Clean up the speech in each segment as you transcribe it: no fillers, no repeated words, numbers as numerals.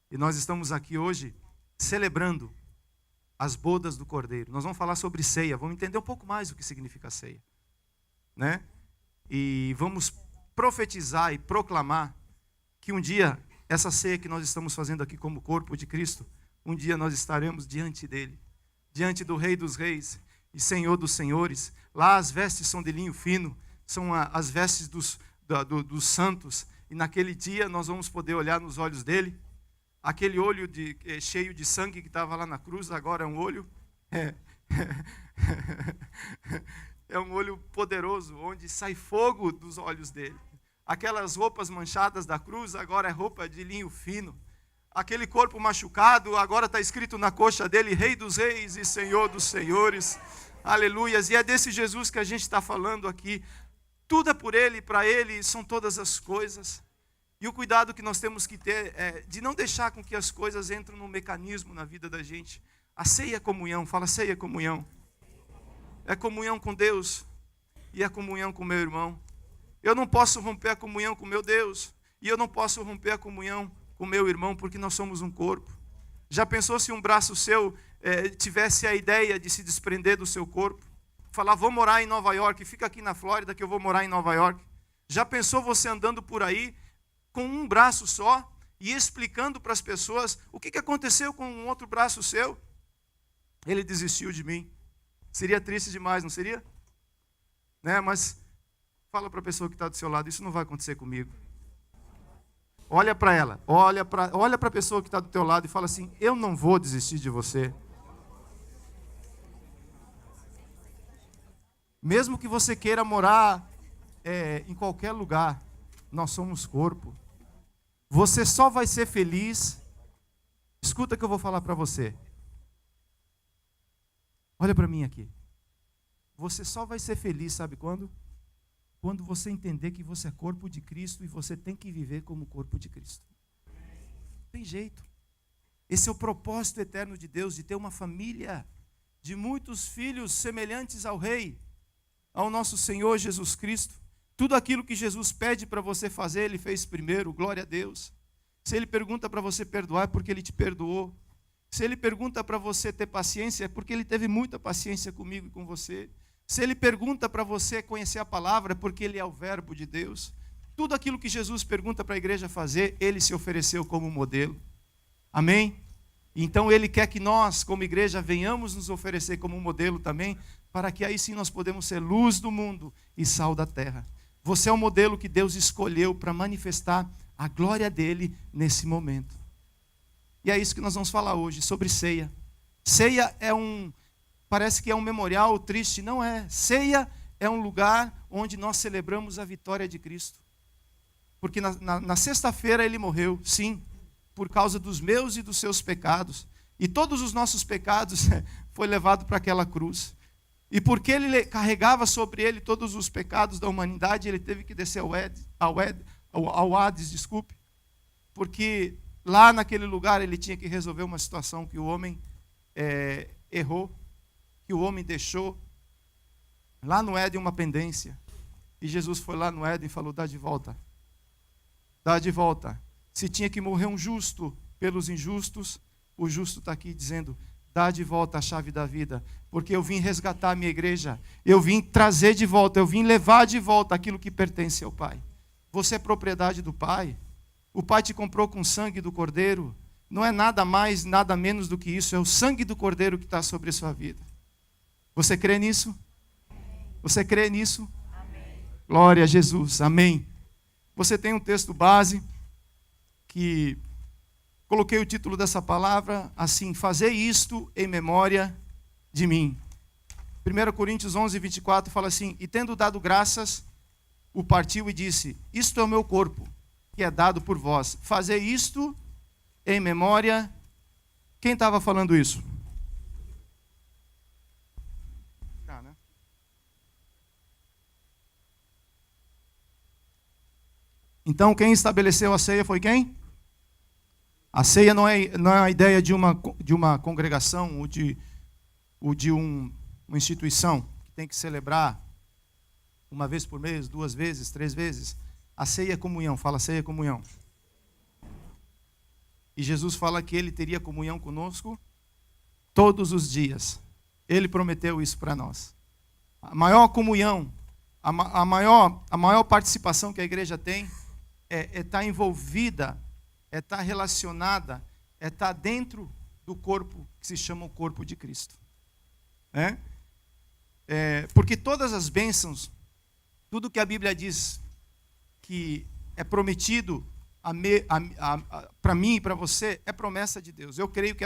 E nós estamos aqui hoje celebrando as bodas do Cordeiro. Nós vamos falar sobre ceia, vamos entender um pouco mais o que significa ceia, né? E vamos profetizar e proclamar que um dia, essa ceia que nós estamos fazendo aqui como corpo de Cristo, um dia nós estaremos diante dele, diante do Rei dos Reis e Senhor dos Senhores. Lá as vestes são de linho fino, são as vestes dos santos, e naquele dia nós vamos poder olhar nos olhos dele. Aquele olho cheio de sangue que estava lá na cruz, agora é um olho é um olho poderoso, onde sai fogo dos olhos dele. Aquelas roupas manchadas da cruz, agora é roupa de linho fino. Aquele corpo machucado, agora está escrito na coxa dele, Rei dos Reis e Senhor dos Senhores. Aleluias. E é desse Jesus que a gente está falando aqui. Tudo é por ele, para ele são todas as coisas. E o cuidado que nós temos que ter é de não deixar com que as coisas entrem num mecanismo na vida da gente. A ceia é comunhão, fala ceia é comunhão. É comunhão com Deus e é comunhão com meu irmão. Eu não posso romper a comunhão com meu Deus e eu não posso romper a comunhão com meu irmão, porque nós somos um corpo. Já pensou se um braço seu tivesse a ideia de se desprender do seu corpo? Falar, vou morar em Nova York, fica aqui na Flórida que eu vou morar em Nova York. Já pensou você andando por aí com um braço só e explicando para as pessoas o que aconteceu com um outro braço seu? Ele desistiu de mim. Seria triste demais, não seria? Né? Mas fala para a pessoa que está do seu lado, isso não vai acontecer comigo. Olha para ela, olha para a pessoa que está do teu lado e fala assim, eu não vou desistir de você. Mesmo que você queira morar em qualquer lugar, nós somos corpo. Você só vai ser feliz. Escuta o que eu vou falar para você. Olha para mim aqui. Você só vai ser feliz, sabe quando? Quando você entender que você é corpo de Cristo e você tem que viver como corpo de Cristo. Não tem jeito. Esse é o propósito eterno de Deus, de ter uma família de muitos filhos semelhantes ao Rei, ao nosso Senhor Jesus Cristo. Tudo aquilo que Jesus pede para você fazer, Ele fez primeiro, glória a Deus. Se Ele pergunta para você perdoar, é porque Ele te perdoou. Se Ele pergunta para você ter paciência, é porque Ele teve muita paciência comigo e com você. Se Ele pergunta para você conhecer a palavra, é porque Ele é o verbo de Deus. Tudo aquilo que Jesus pergunta para a igreja fazer, Ele se ofereceu como modelo. Amém? Então Ele quer que nós, como igreja, venhamos nos oferecer como modelo também, para que aí sim nós podemos ser luz do mundo e sal da terra. Você é o modelo que Deus escolheu para manifestar a glória dEle nesse momento. E é isso que nós vamos falar hoje, sobre ceia. Ceia parece que é um memorial triste, não é. Ceia é um lugar onde nós celebramos a vitória de Cristo. Porque na sexta-feira Ele morreu, sim, por causa dos meus e dos seus pecados. E todos os nossos pecados foi levado para aquela cruz. E porque Ele carregava sobre Ele todos os pecados da humanidade, Ele teve que descer ao Hades, porque lá naquele lugar Ele tinha que resolver uma situação que o homem errou, que o homem deixou. Lá no Éden uma pendência. E Jesus foi lá no Éden e falou, dá de volta. Dá de volta. Se tinha que morrer um justo pelos injustos, o justo está aqui dizendo, dá de volta a chave da vida, porque eu vim resgatar a minha igreja, eu vim trazer de volta, eu vim levar de volta aquilo que pertence ao Pai. Você é propriedade do Pai, o Pai te comprou com o sangue do Cordeiro, não é nada mais, nada menos do que isso, é o sangue do Cordeiro que está sobre a sua vida. Você crê nisso? Você crê nisso? Amém. Glória a Jesus, amém. Você tem um texto base, que coloquei o título dessa palavra assim, fazei isto em memória de mim. 1 Coríntios 11, 24 fala assim, e tendo dado graças, o partiu e disse, isto é o meu corpo, que é dado por vós. Fazei isto em memória. Quem estava falando isso? Né? Então quem estabeleceu a ceia foi quem? A ceia não é a ideia de uma congregação ou de uma instituição que tem que celebrar Uma vez por mês, 2 vezes, 3 vezes. A ceia é comunhão, fala ceia é comunhão. E Jesus fala que Ele teria comunhão conosco todos os dias. Ele prometeu isso para nós. A maior comunhão, a maior participação que a igreja tem é estar envolvida, é estar relacionada, é estar dentro do corpo que se chama o corpo de Cristo. Porque todas as bênçãos, tudo que a Bíblia diz que é prometido para mim e para você, é promessa de Deus. Eu creio que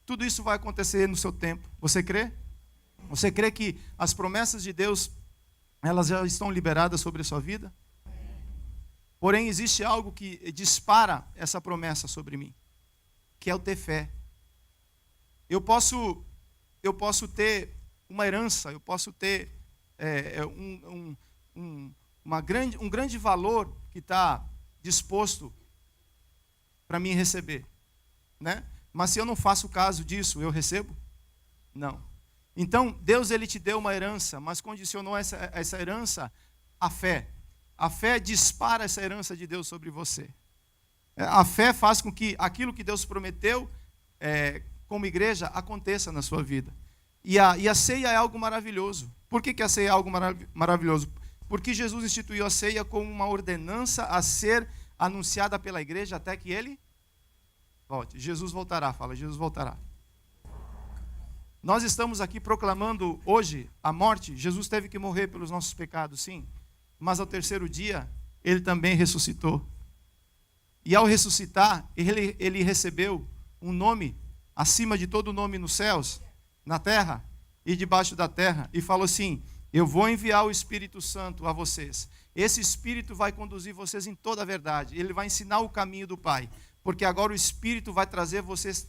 tudo isso vai acontecer no seu tempo. Você crê? Você crê que as promessas de Deus, elas já estão liberadas sobre a sua vida? Porém, existe algo que dispara essa promessa sobre mim, que é o ter fé. Eu posso ter uma herança, eu posso ter um grande valor que está disposto para mim receber, né? Mas se eu não faço caso disso, eu recebo? Não. Então, Deus ele te deu uma herança, mas condicionou essa herança à fé. A fé dispara essa herança de Deus sobre você. A fé faz com que aquilo que Deus prometeu, como igreja, aconteça na sua vida. E a ceia é algo maravilhoso. Por que a ceia é algo maravilhoso? Porque Jesus instituiu a ceia como uma ordenança a ser anunciada pela igreja até que Ele volte. Jesus voltará, fala, Jesus voltará. Nós estamos aqui proclamando hoje a morte. Jesus teve que morrer pelos nossos pecados, sim. Mas ao terceiro dia, Ele também ressuscitou. E ao ressuscitar, Ele recebeu um nome acima de todo nome nos céus, na terra e debaixo da terra. E falou assim: eu vou enviar o Espírito Santo a vocês. Esse Espírito vai conduzir vocês em toda a verdade. Ele vai ensinar o caminho do Pai. Porque agora o Espírito vai trazer vocês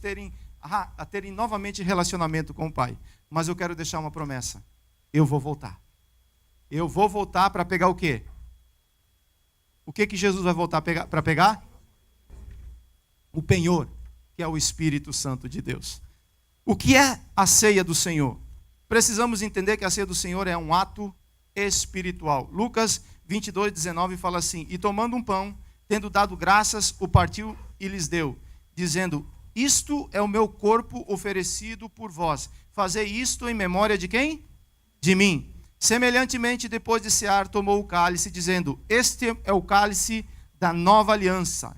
a terem novamente relacionamento com o Pai. Mas eu quero deixar uma promessa. Eu vou voltar. Eu vou voltar para pegar o quê? O que Jesus vai voltar para pegar? O penhor, que é o Espírito Santo de Deus. O que é a ceia do Senhor? Precisamos entender que a ceia do Senhor é um ato espiritual. Lucas 22:19 fala assim: e tomando um pão, tendo dado graças, o partiu e lhes deu, dizendo: isto é o meu corpo oferecido por vós. Fazei isto em memória de quem? De mim. Semelhantemente, depois de cear, tomou o cálice, dizendo: este é o cálice da nova aliança,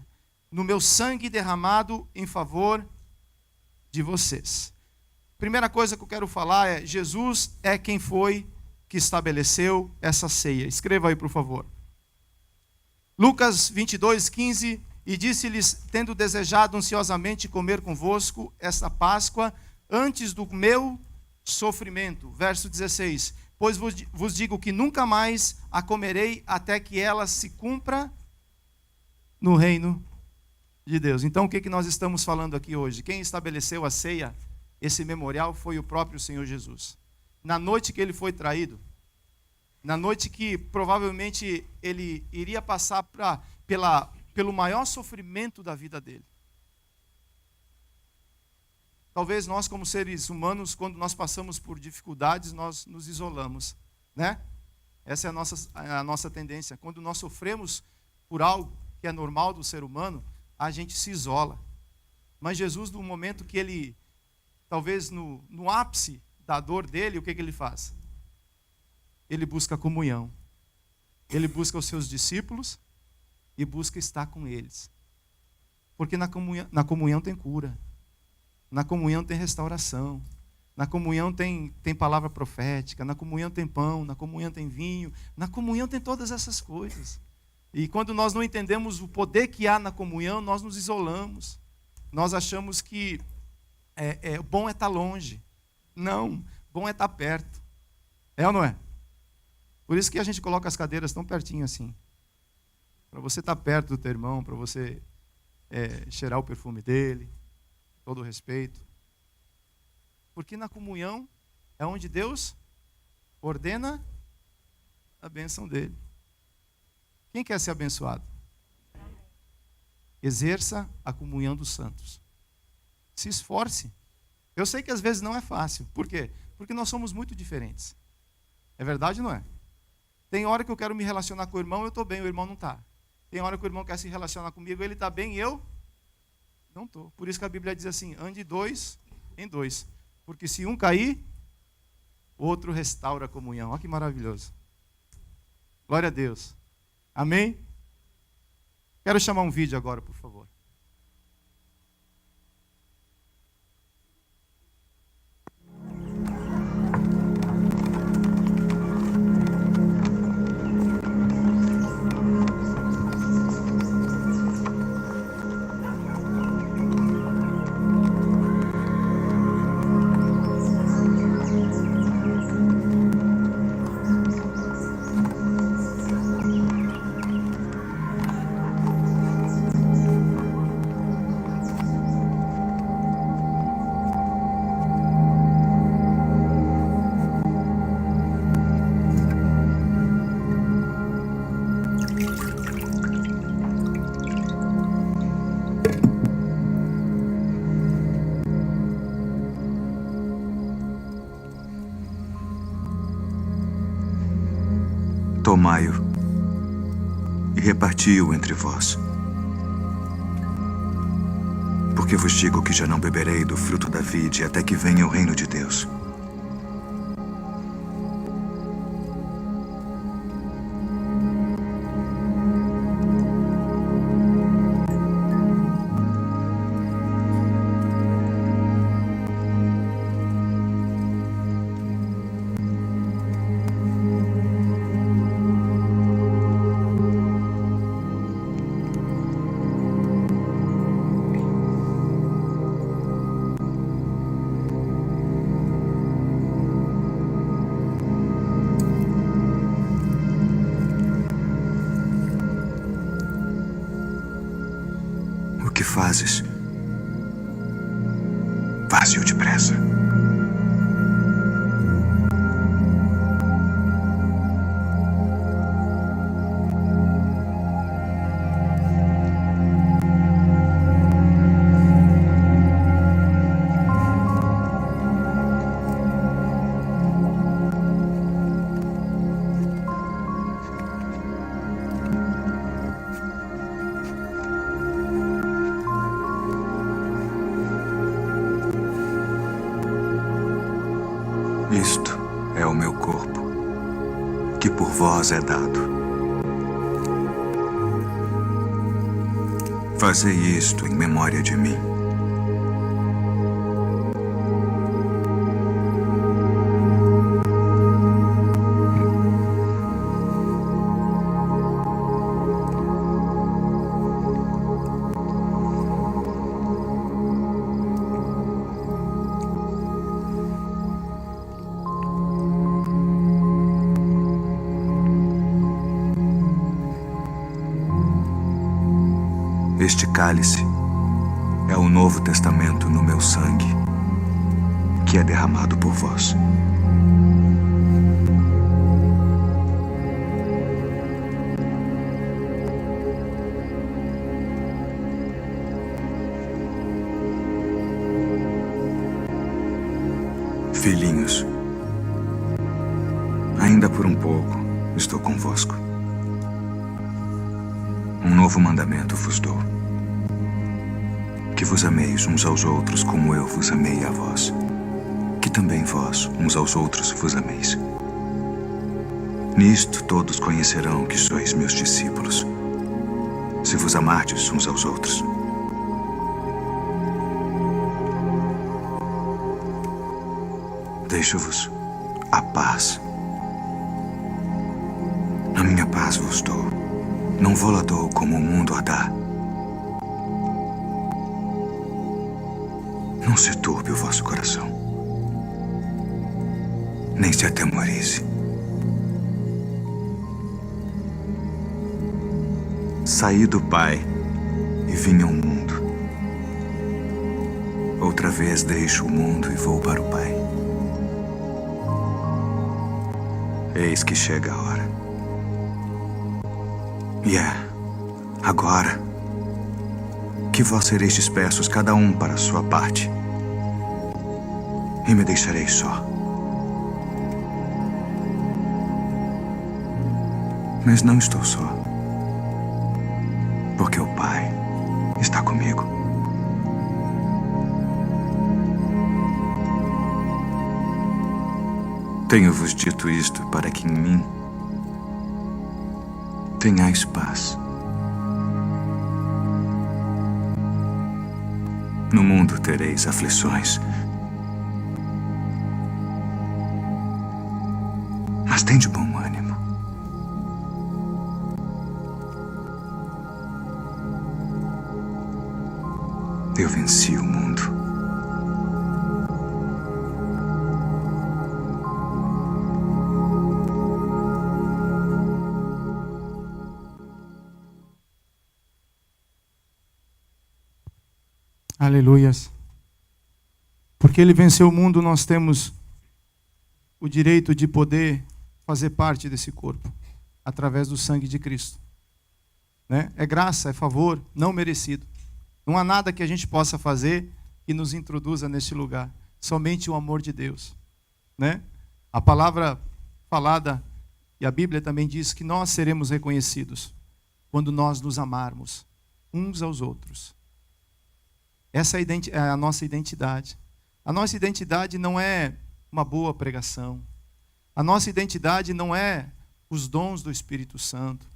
no meu sangue derramado em favor de vocês. Primeira coisa que eu quero falar é: Jesus é quem foi que estabeleceu essa ceia. Escreva aí, por favor. Lucas 22:15, e disse-lhes: tendo desejado ansiosamente comer convosco esta Páscoa antes do meu sofrimento. Verso 16: pois vos digo que nunca mais a comerei até que ela se cumpra no reino de Deus. Então, o que nós estamos falando aqui hoje? Quem estabeleceu a ceia, esse memorial, foi o próprio Senhor Jesus. Na noite que ele foi traído, na noite que provavelmente ele iria passar pelo maior sofrimento da vida dele. Talvez nós, como seres humanos, quando nós passamos por dificuldades, nós nos isolamos, né? Essa é a nossa tendência. Quando nós sofremos por algo que é normal do ser humano, a gente se isola. Mas Jesus, no momento que ele, talvez no ápice da dor dele, o que ele faz? Ele busca comunhão. Ele busca os seus discípulos e busca estar com eles. Porque na comunhão tem cura. Na comunhão tem restauração. Na comunhão tem palavra profética. Na comunhão tem pão. Na comunhão tem vinho. Na comunhão tem todas essas coisas. E quando nós não entendemos o poder que há na comunhão, nós nos isolamos. Nós achamos que bom é estar longe. Não, bom é estar perto. É ou não é? Por isso que a gente coloca as cadeiras tão pertinho assim. Para você estar perto do teu irmão, para você cheirar o perfume dele, todo o respeito. Porque na comunhão é onde Deus ordena a bênção dele. Quem quer ser abençoado? Exerça a comunhão dos santos. Se esforce. Eu sei que às vezes não é fácil. Por quê? Porque nós somos muito diferentes. É verdade ou não é? Tem hora que eu quero me relacionar com o irmão, eu estou bem, o irmão não está. Tem hora que o irmão quer se relacionar comigo, ele está bem e eu não estou. Por isso que a Bíblia diz assim, ande 2 em 2. Porque se um cair, o outro restaura a comunhão. Olha que maravilhoso. Glória a Deus. Amém? Quero chamar um vídeo agora, por favor. Tomai-o e reparti-o entre vós. Porque vos digo que já não beberei do fruto da vide até que venha o reino de Deus. O que fazes? Faze-o depressa. Isto é o meu corpo, que por vós é dado. Fazei isto em memória de mim. Este cálice é o Novo Testamento no meu sangue, que é derramado por vós. Filhinhos, ainda por um pouco estou convosco. Um novo mandamento vos dou: que vos ameis uns aos outros como eu vos amei a vós, que também vós uns aos outros vos ameis. Nisto todos conhecerão que sois meus discípulos, se vos amardes uns aos outros. Deixo-vos a paz. A minha paz vos dou. Não vou-la dou como o mundo a dá. Não se turbe o vosso coração, nem se atemorize. Saí do Pai e vim ao mundo. Outra vez deixo o mundo e vou para o Pai. Eis que chega a hora. E agora, que vós sereis dispersos cada um para a sua parte, e me deixareis só. Mas não estou só. Porque o Pai está comigo. Tenho-vos dito isto para que em mim tenhais paz. No mundo tereis aflições. Mas tende bom ânimo. Eu venci o mundo. Aleluias. Porque ele venceu o mundo, nós temos o direito de poder fazer parte desse corpo, através do sangue de Cristo. Né? É graça, é favor, não merecido. Não há nada que a gente possa fazer que nos introduza neste lugar. Somente o amor de Deus. Né? A palavra falada, e a Bíblia também diz que nós seremos reconhecidos quando nós nos amarmos uns aos outros. Essa é a nossa identidade. A nossa identidade não é uma boa pregação. A nossa identidade não é os dons do Espírito Santo.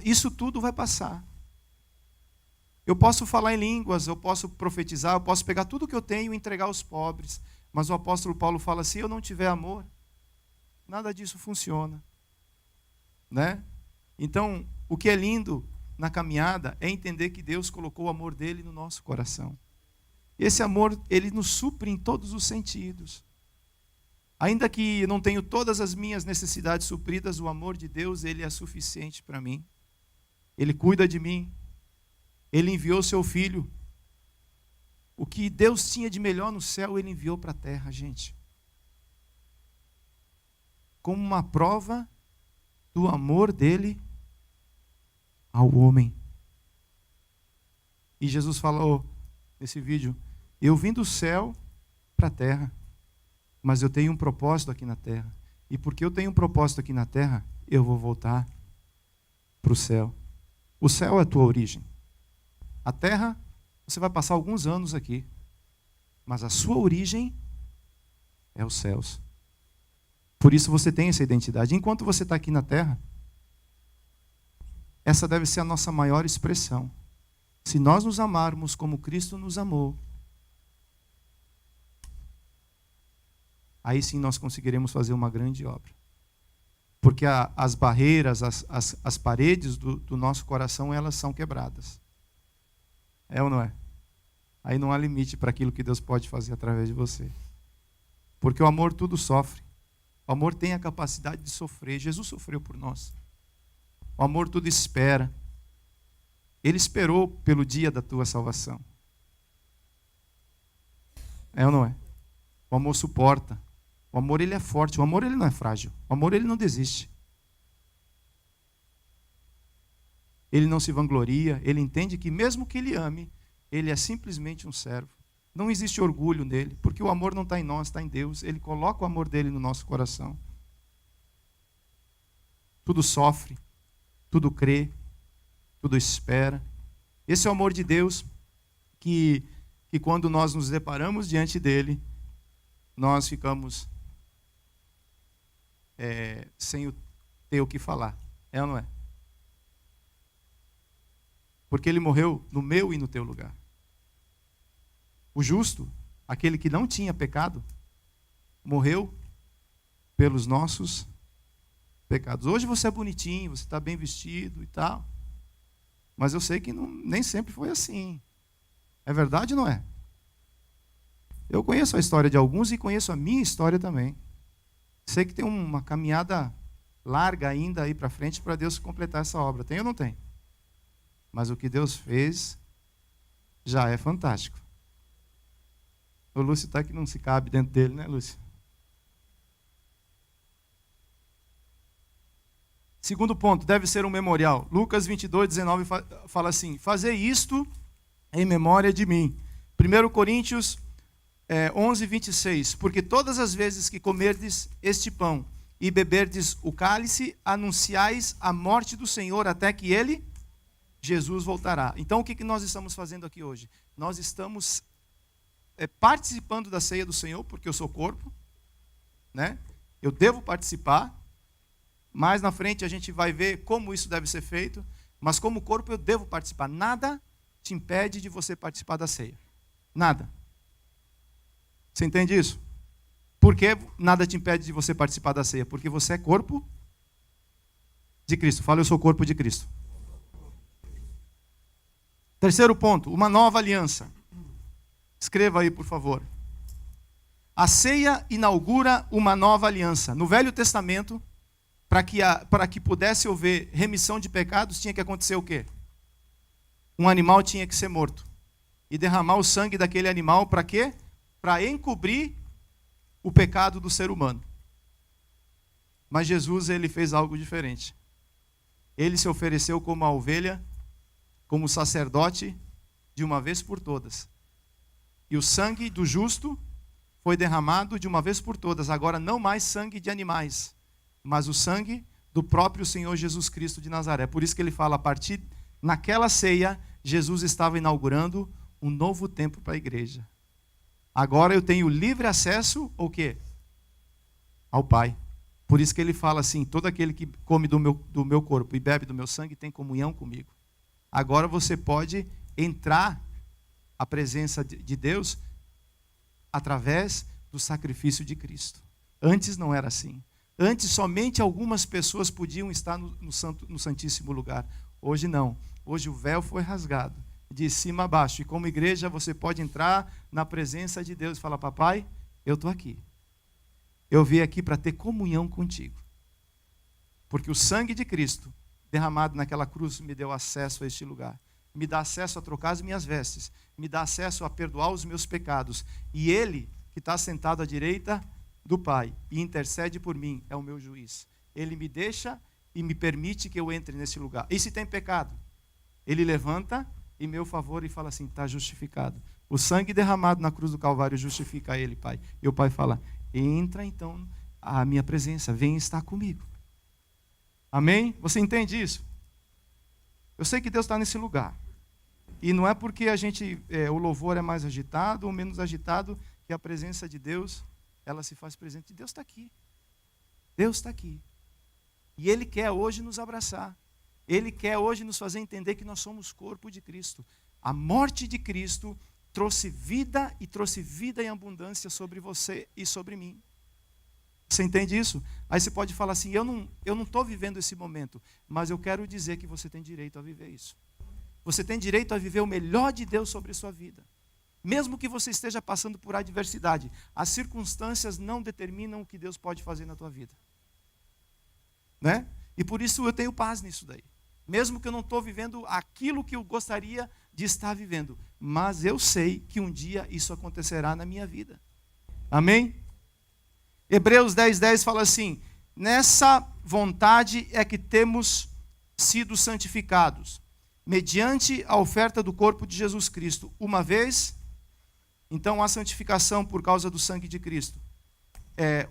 Isso tudo vai passar. Eu posso falar em línguas, eu posso profetizar, eu posso pegar tudo que eu tenho e entregar aos pobres. Mas o apóstolo Paulo fala, se eu não tiver amor, nada disso funciona. Né? Então, o que é lindo na caminhada é entender que Deus colocou o amor dele no nosso coração. Esse amor, ele nos supre em todos os sentidos. Ainda que eu não tenha todas as minhas necessidades supridas, o amor de Deus, ele é suficiente para mim. Ele cuida de mim. Ele enviou seu Filho. O que Deus tinha de melhor no céu, ele enviou para a terra, gente. Como uma prova do amor dele ao homem. E Jesus falou nesse vídeo, eu vim do céu para a terra, mas eu tenho um propósito aqui na terra. E porque eu tenho um propósito aqui na terra, eu vou voltar para o céu. O céu é a tua origem. A terra, você vai passar alguns anos aqui, mas a sua origem é os céus. Por isso você tem essa identidade. Enquanto você está aqui na terra, essa deve ser a nossa maior expressão. Se nós nos amarmos como Cristo nos amou, aí sim nós conseguiremos fazer uma grande obra. Porque as barreiras, as paredes do nosso coração, elas são quebradas. É ou não é? Aí não há limite para aquilo que Deus pode fazer através de você. Porque o amor tudo sofre. O amor tem a capacidade de sofrer. Jesus sofreu por nós. O amor tudo espera. Ele esperou pelo dia da tua salvação. É ou não é? O amor suporta. O amor, ele é forte. O amor, ele não é frágil. O amor, ele não desiste. Ele não se vangloria. Ele entende que mesmo que ele ame, ele é simplesmente um servo. Não existe orgulho nele, porque o amor não está em nós, está em Deus. Ele coloca o amor dele no nosso coração. Tudo sofre, tudo crê, tudo espera. Esse é o amor de Deus que quando nós nos deparamos diante dele, nós ficamos sem ter o que falar. É ou não é? Porque ele morreu no meu e no teu lugar. O justo, aquele que não tinha pecado, morreu pelos nossos pecados. Hoje você é bonitinho, você está bem vestido e tal. Mas eu sei que nem sempre foi assim. É verdade ou não é? Eu conheço a história de alguns e conheço a minha história também. Sei que tem uma caminhada larga ainda aí para frente para Deus completar essa obra. Tem ou não tem? Mas o que Deus fez já é fantástico. O Lúcio está que não se cabe dentro dele, né, Lúcio? Segundo ponto, deve ser um memorial. Lucas 22, 19 fala assim, fazei isto em memória de mim. 1 Coríntios 11, 26, porque todas as vezes que comerdes este pão e beberdes o cálice, anunciais a morte do Senhor até que ele, Jesus, voltará. Então, o que nós estamos fazendo aqui hoje? Nós estamos participando da ceia do Senhor, porque eu sou corpo, né? Eu devo participar. Mais na frente a gente vai ver como isso deve ser feito, mas como corpo eu devo participar. Nada te impede de você participar da ceia. Nada. Você entende isso? Por que nada te impede de você participar da ceia? Porque você é corpo de Cristo. Fala, eu sou corpo de Cristo. Terceiro ponto, uma nova aliança. Escreva aí, por favor. A ceia inaugura uma nova aliança. No Velho Testamento, para que pudesse haver remissão de pecados, tinha que acontecer o quê? Um animal tinha que ser morto. E derramar o sangue daquele animal para quê? Para encobrir o pecado do ser humano. Mas Jesus, ele fez algo diferente. Ele se ofereceu como a ovelha, como sacerdote, de uma vez por todas. E o sangue do justo foi derramado de uma vez por todas. Agora não mais sangue de animais, mas o sangue do próprio Senhor Jesus Cristo de Nazaré. Por isso que ele fala, a partir naquela ceia, Jesus estava inaugurando um novo tempo para a igreja. Agora eu tenho livre acesso ao quê? Ao Pai. Por isso que ele fala assim, todo aquele que come do meu corpo e bebe do meu sangue tem comunhão comigo. Agora você pode entrar à presença de Deus através do sacrifício de Cristo. Antes não era assim. Antes somente algumas pessoas podiam estar no Santíssimo Lugar. Hoje não. Hoje o véu foi rasgado, de cima a baixo. E como igreja você pode entrar na presença de Deus e falar, papai, eu estou aqui. Eu vim aqui para ter comunhão contigo. Porque o sangue de Cristo, derramado naquela cruz, me deu acesso a este lugar. Me dá acesso a trocar as minhas vestes. Me dá acesso a perdoar os meus pecados. E Ele, que está sentado à direita do Pai e intercede por mim, é o meu juiz. Ele me deixa e me permite que eu entre nesse lugar. E se tem pecado? Ele levanta em meu favor e fala assim, está justificado. O sangue derramado na cruz do Calvário justifica ele, Pai. E o Pai fala, entra então à minha presença, vem estar comigo. Amém? Você entende isso? Eu sei que Deus está nesse lugar. E não é porque o louvor é mais agitado ou menos agitado que a presença de Deus, ela se faz presente. Deus está aqui. Deus está aqui. E Ele quer hoje nos abraçar. Ele quer hoje nos fazer entender que nós somos corpo de Cristo. A morte de Cristo trouxe vida em abundância sobre você e sobre mim. Você entende isso? Aí você pode falar assim, eu não estou vivendo esse momento, mas eu quero dizer que você tem direito a viver isso. Você tem direito a viver o melhor de Deus sobre a sua vida. Mesmo que você esteja passando por adversidade, as circunstâncias não determinam o que Deus pode fazer na tua vida. Né? E por isso eu tenho paz nisso daí. Mesmo que eu não estou vivendo aquilo que eu gostaria de estar vivendo. Mas eu sei que um dia isso acontecerá na minha vida. Amém? Hebreus 10:10 fala assim, nessa vontade é que temos sido santificados, mediante a oferta do corpo de Jesus Cristo. Uma vez, então há santificação por causa do sangue de Cristo.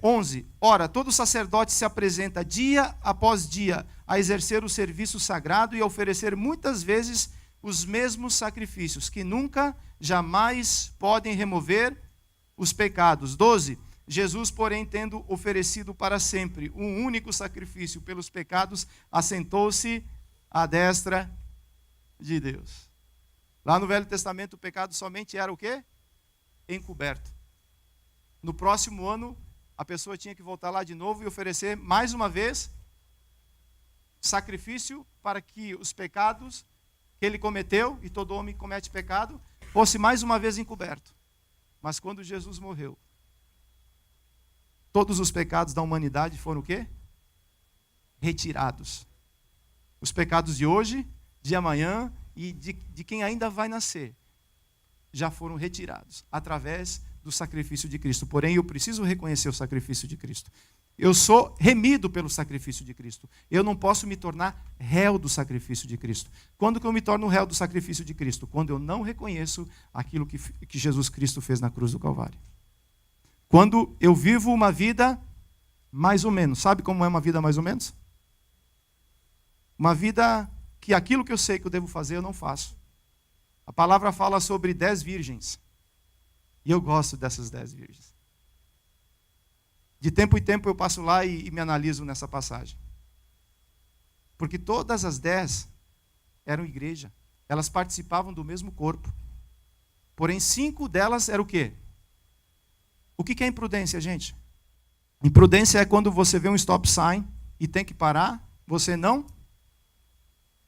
11. Ora, todo sacerdote se apresenta dia após dia a exercer o serviço sagrado e a oferecer muitas vezes os mesmos sacrifícios, que nunca, jamais podem remover os pecados. 12. Jesus, porém, tendo oferecido para sempre um único sacrifício pelos pecados, assentou-se à destra de Deus. Lá no Velho Testamento o pecado somente era o quê? Encoberto. No próximo ano, a pessoa tinha que voltar lá de novo e oferecer mais uma vez sacrifício para que os pecados que ele cometeu, e todo homem comete pecado, fosse mais uma vez encoberto. Mas quando Jesus morreu, todos os pecados da humanidade foram o quê? Retirados. Os pecados de hoje, de amanhã e de quem ainda vai nascer, já foram retirados através do sacrifício de Cristo. Porém, eu preciso reconhecer o sacrifício de Cristo. Eu sou remido pelo sacrifício de Cristo. Eu não posso me tornar réu do sacrifício de Cristo. Quando que eu me torno réu do sacrifício de Cristo? Quando eu não reconheço aquilo que Jesus Cristo fez na cruz do Calvário. Quando eu vivo uma vida mais ou menos. Sabe como é uma vida mais ou menos? Uma vida que aquilo que eu sei que eu devo fazer, eu não faço. A palavra fala sobre 10 virgens. E eu gosto dessas 10 virgens. De tempo em tempo eu passo lá e me analiso nessa passagem. Porque todas as 10 eram igreja. Elas participavam do mesmo corpo. Porém, 5 delas eram o quê? O que é imprudência, gente? Imprudência é quando você vê um stop sign e tem que parar, você não.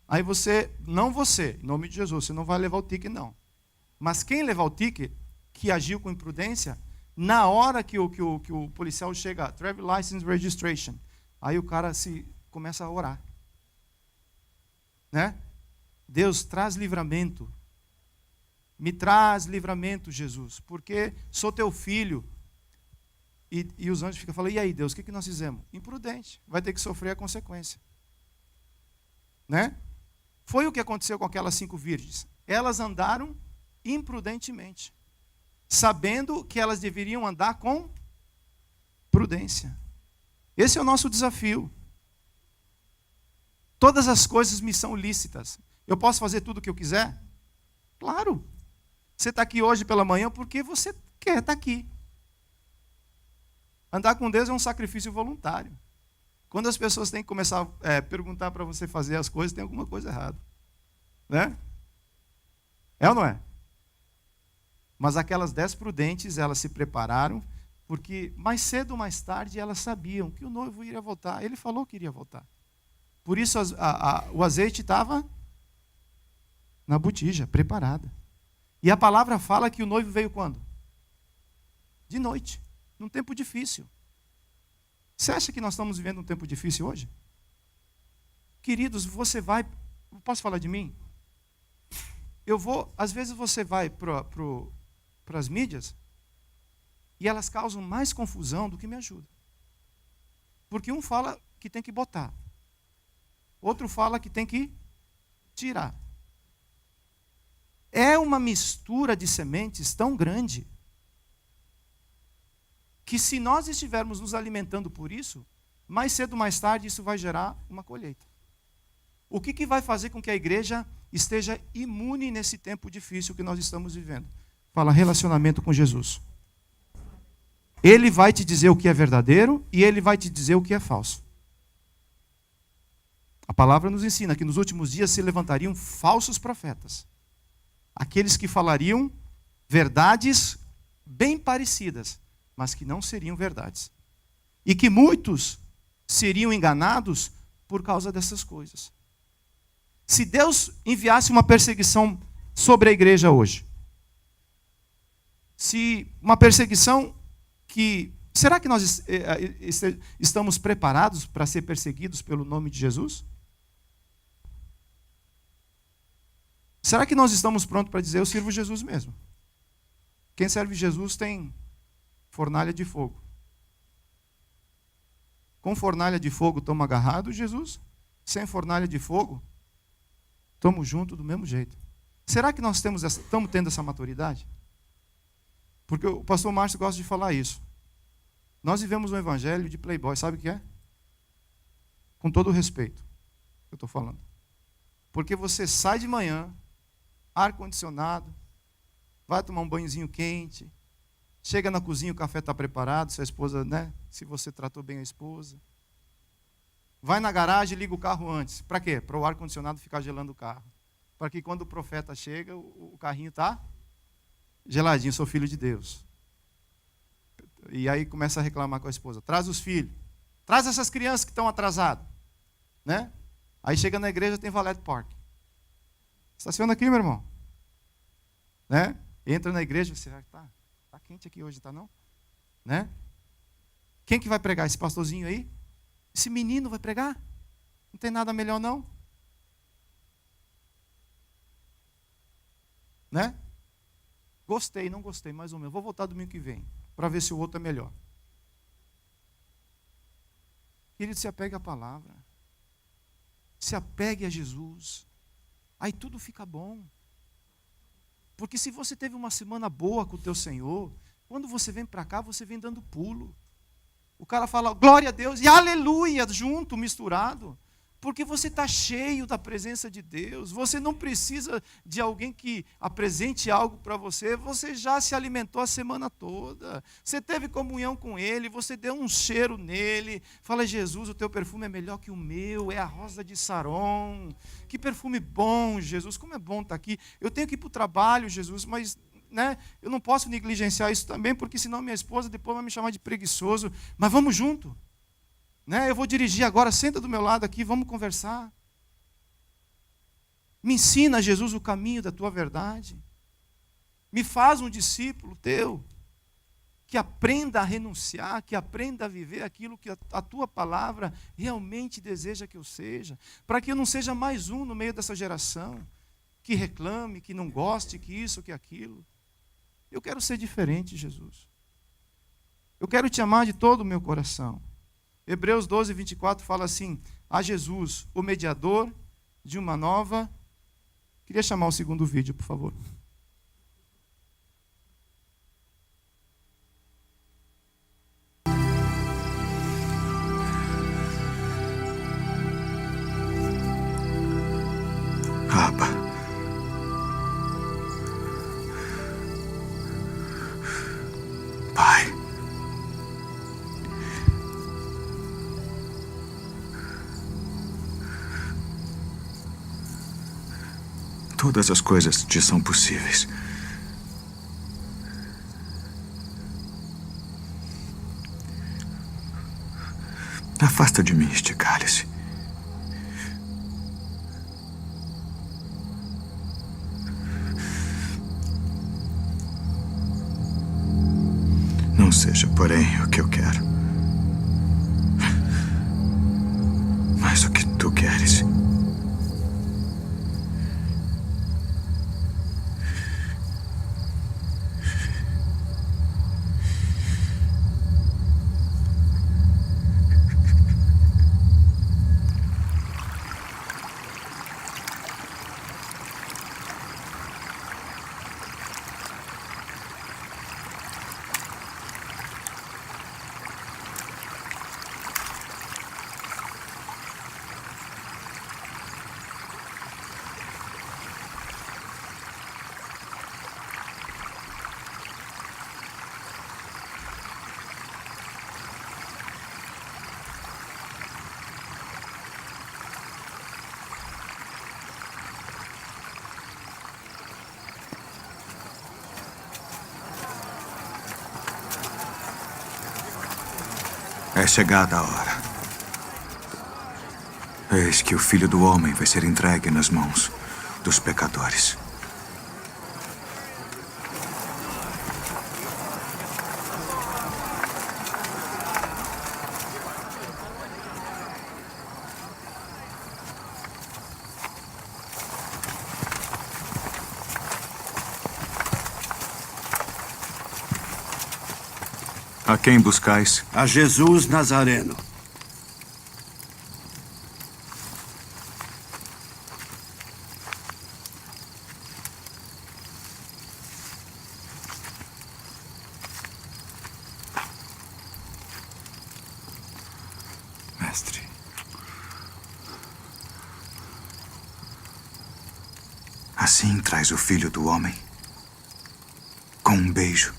Aí em nome de Jesus, você não vai levar o ticket, não. Mas quem levar o ticket, que agiu com imprudência, na hora que o policial chega, Travel License Registration, aí o cara começa a orar. Né? Deus, traz livramento. Me traz livramento, Jesus, porque sou teu filho. E os anjos ficam falando, e aí, Deus, o que nós fizemos? Imprudente, vai ter que sofrer a consequência. Né? Foi o que aconteceu com aquelas 5 virgens. Elas andaram imprudentemente, sabendo que elas deveriam andar com prudência. Esse é o nosso desafio. Todas as coisas me são lícitas. Eu posso fazer tudo o que eu quiser? Claro. Você está aqui hoje pela manhã porque você quer estar aqui. Andar com Deus é um sacrifício voluntário. Quando as pessoas têm que começar a perguntar para você fazer as coisas, tem alguma coisa errada. Né? É ou não é? Mas aquelas 10 prudentes, elas se prepararam, porque mais cedo ou mais tarde elas sabiam que o noivo iria voltar. Ele falou que iria voltar. Por isso o azeite estava na botija, preparada. E a palavra fala que o noivo veio quando? De noite, num tempo difícil. Você acha que nós estamos vivendo um tempo difícil hoje? Queridos, posso falar de mim? Às vezes você vai para as mídias e elas causam mais confusão do que me ajudam. Porque um fala que tem que botar, outro fala que tem que tirar. É uma mistura de sementes tão grande que se nós estivermos nos alimentando por isso, mais cedo ou mais tarde isso vai gerar uma colheita. O que vai fazer com que a igreja esteja imune nesse tempo difícil que nós estamos vivendo? Fala relacionamento com Jesus. Ele vai te dizer o que é verdadeiro e ele vai te dizer o que é falso. A palavra nos ensina que nos últimos dias se levantariam falsos profetas. Aqueles que falariam verdades bem parecidas, mas que não seriam verdades. E que muitos seriam enganados por causa dessas coisas. Se Deus enviasse uma perseguição sobre a igreja hoje, se uma perseguição será que nós estamos preparados para ser perseguidos pelo nome de Jesus? Será que nós estamos prontos para dizer, eu sirvo Jesus mesmo? Quem serve Jesus tem fornalha de fogo. Com fornalha de fogo estamos agarrados, Jesus. Sem fornalha de fogo, estamos juntos do mesmo jeito. Será que nós estamos tendo essa maturidade? Porque o pastor Márcio gosta de falar isso. Nós vivemos um evangelho de playboy, sabe o que é? Com todo o respeito, eu estou falando. Porque você sai de manhã, ar-condicionado, vai tomar um banhozinho quente, chega na cozinha, o café está preparado, se a esposa, né? Se você tratou bem a esposa. Vai na garagem e liga o carro antes. Para quê? Para o ar-condicionado ficar gelando o carro. Para que quando o profeta chega, o carrinho está geladinho, sou filho de Deus. E aí começa a reclamar com a esposa. Traz os filhos. Traz essas crianças que estão atrasadas. Né? Aí chega na igreja, tem valet park. Estaciona aqui, meu irmão. Né? Entra na igreja, você vai, tá quente aqui hoje, tá não? Né? Quem que vai pregar? Esse pastorzinho aí? Esse menino vai pregar? Não tem nada melhor não? Né? Gostei, não gostei, mais ou menos. Vou voltar domingo que vem, para ver se o outro é melhor. Querido, se apegue à palavra. Se apegue a Jesus. Aí tudo fica bom. Porque se você teve uma semana boa com o teu Senhor, quando você vem para cá, você vem dando pulo. O cara fala glória a Deus e aleluia junto, misturado. Porque você está cheio da presença de Deus. Você não precisa de alguém que apresente algo para você. Você já se alimentou a semana toda. Você teve comunhão com Ele. Você deu um cheiro nele. Fala, Jesus, o teu perfume é melhor que o meu. É a rosa de Saron. Que perfume bom, Jesus. Como é bom estar aqui. Eu tenho que ir para o trabalho, Jesus, mas eu não posso negligenciar isso também, porque senão minha esposa depois vai me chamar de preguiçoso. Mas vamos junto. Eu vou dirigir agora, senta do meu lado aqui, vamos conversar. Me ensina, Jesus, o caminho da tua verdade. Me faz um discípulo teu, que aprenda a renunciar, que aprenda a viver aquilo que a tua palavra realmente deseja que eu seja, para que eu não seja mais um no meio dessa geração, que reclame, que não goste, que isso, que aquilo. Eu quero ser diferente, Jesus. Eu quero te amar de todo o meu coração. Hebreus 12, 24 fala assim: a Jesus, o mediador de uma nova... Queria chamar o segundo vídeo, por favor. Abba. Pai. Todas as coisas te são possíveis. Afasta de mim este cálice. Não seja, porém, o que eu quero, mas o que tu queres. É chegada a hora. Eis que o Filho do Homem vai ser entregue nas mãos dos pecadores. A quem buscais? A Jesus Nazareno. Mestre. Assim traz o Filho do Homem, com um beijo.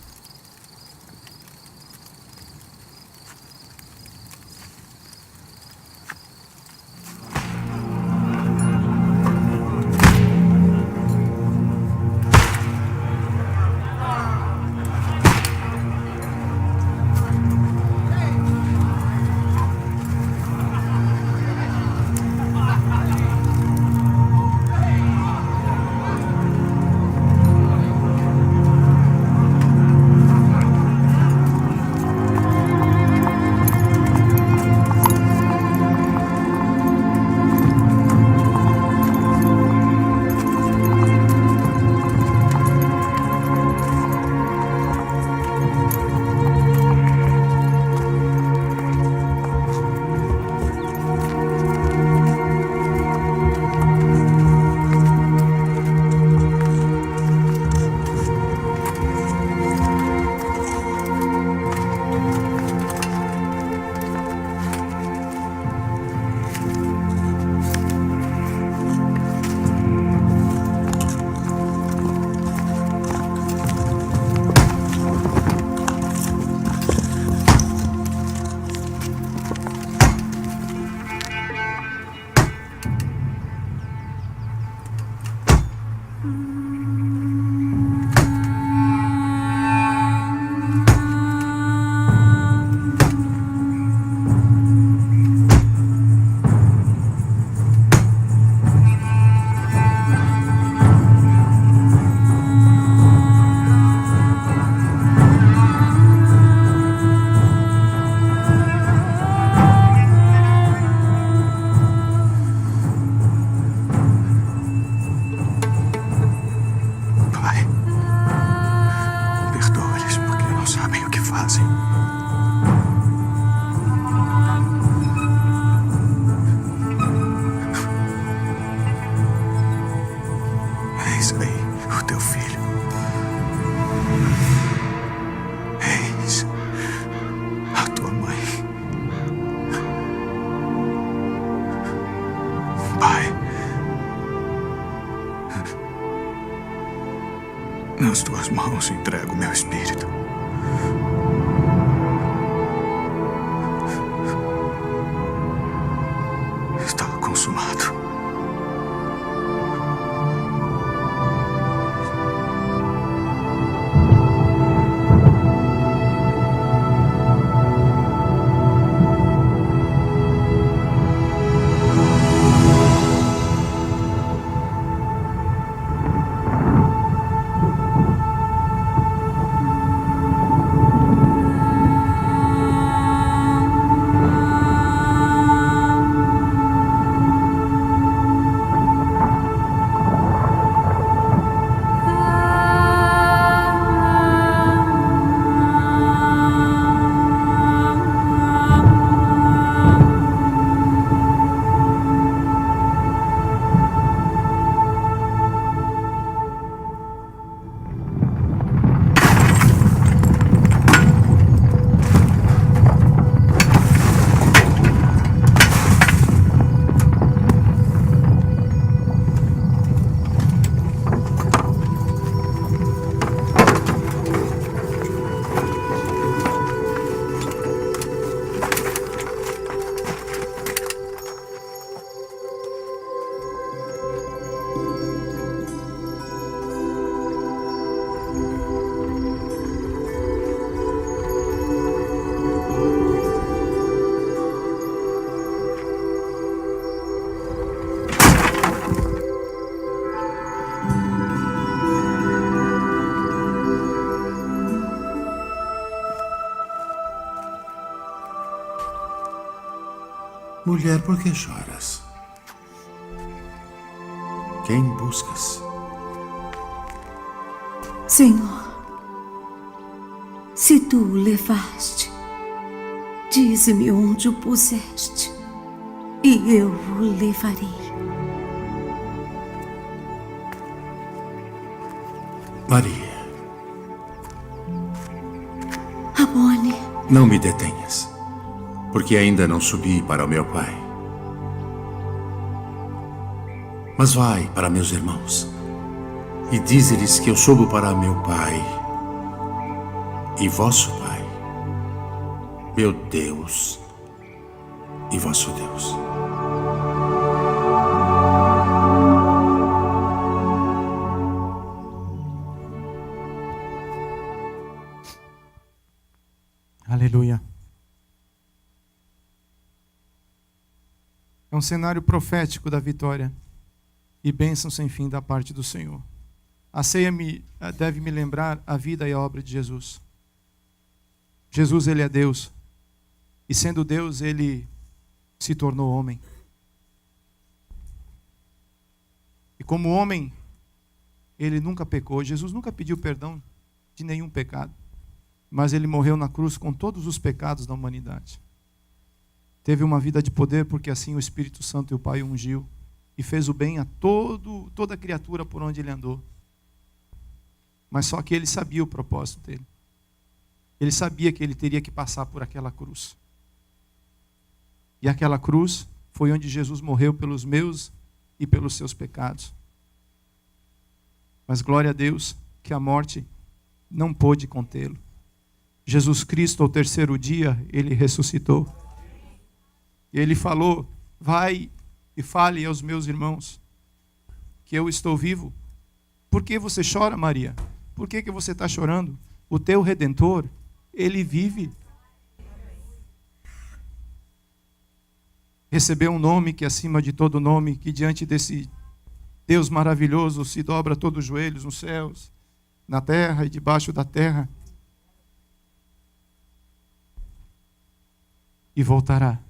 Pai. Nas tuas mãos entrego meu espírito. Está consumado. Mulher, por que choras? Quem buscas? Senhor, se tu o levaste, dize-me onde o puseste, e eu o levarei. Maria, Rabboni, não me detenhas, porque ainda não subi para o meu Pai. Mas vai para meus irmãos e dize-lhes que eu subo para meu Pai e vosso Pai, meu Deus e vosso Deus. Aleluia. É um cenário profético da vitória e bênção sem fim da parte do Senhor. A ceia deve me lembrar a vida e a obra de Jesus. Jesus, ele é Deus. E sendo Deus, ele se tornou homem. E como homem, ele nunca pecou. Jesus nunca pediu perdão de nenhum pecado. Mas ele morreu na cruz com todos os pecados da humanidade. Teve uma vida de poder porque assim o Espírito Santo e o Pai o ungiu e fez o bem a toda criatura por onde ele andou. Mas só que ele sabia o propósito dele. Ele sabia que ele teria que passar por aquela cruz. E aquela cruz foi onde Jesus morreu pelos meus e pelos seus pecados. Mas glória a Deus que a morte não pôde contê-lo. Jesus Cristo, ao terceiro dia, ele ressuscitou. E ele falou: vai e fale aos meus irmãos que eu estou vivo. Por que você chora, Maria? Por que você está chorando? O teu Redentor, ele vive. Recebeu um nome que é acima de todo nome, que diante desse Deus maravilhoso se dobra todos os joelhos nos céus, na terra e debaixo da terra. E voltará.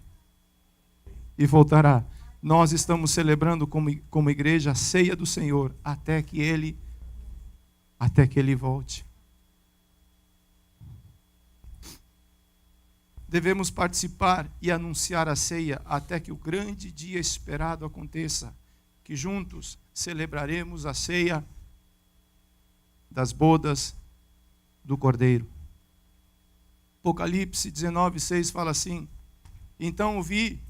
E voltará. Nós estamos celebrando como igreja a ceia do Senhor até que Ele volte. Devemos participar e anunciar a ceia até que o grande dia esperado aconteça, que juntos celebraremos a ceia das bodas do Cordeiro. Apocalipse 19:6 fala assim: então ouvi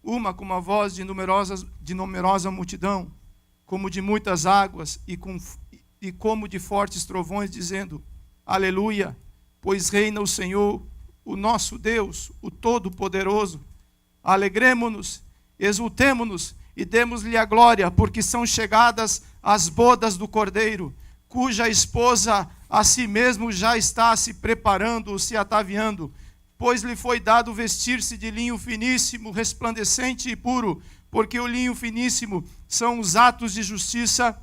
uma com uma voz de numerosa multidão, como de muitas águas, e como de fortes trovões, dizendo: Aleluia, pois reina o Senhor, o nosso Deus, o Todo-Poderoso. Alegremo-nos, exultemo-nos e demos-lhe a glória, porque são chegadas as bodas do Cordeiro, cuja esposa a si mesmo já está se preparando, se ataviando, pois lhe foi dado vestir-se de linho finíssimo, resplandecente e puro, porque o linho finíssimo são os atos de justiça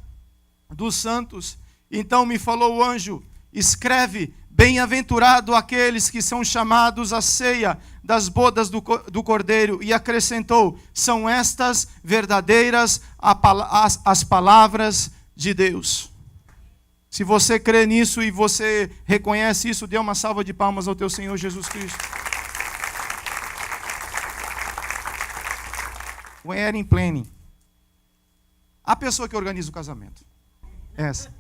dos santos. Então me falou o anjo: escreve, bem-aventurado aqueles que são chamados à ceia das bodas do Cordeiro. E acrescentou: são estas verdadeiras as palavras de Deus. Se você crê nisso e você reconhece isso, dê uma salva de palmas ao teu Senhor Jesus Cristo. Wedding planning. A pessoa que organiza o casamento. Essa.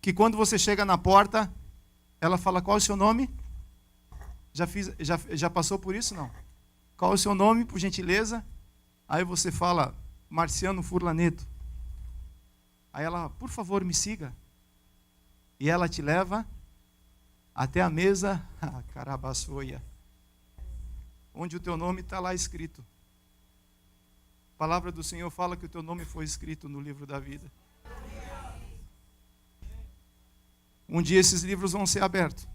Que quando você chega na porta, ela fala: qual é o seu nome? Já passou por isso? Não. Qual é o seu nome, por gentileza? Aí você fala: Marciano Furlaneto. Aí ela: por favor, me siga. E ela te leva até a mesa, carabaçoia, onde o teu nome está lá escrito. A palavra do Senhor fala que o teu nome foi escrito no livro da vida. Um dia esses livros vão ser abertos.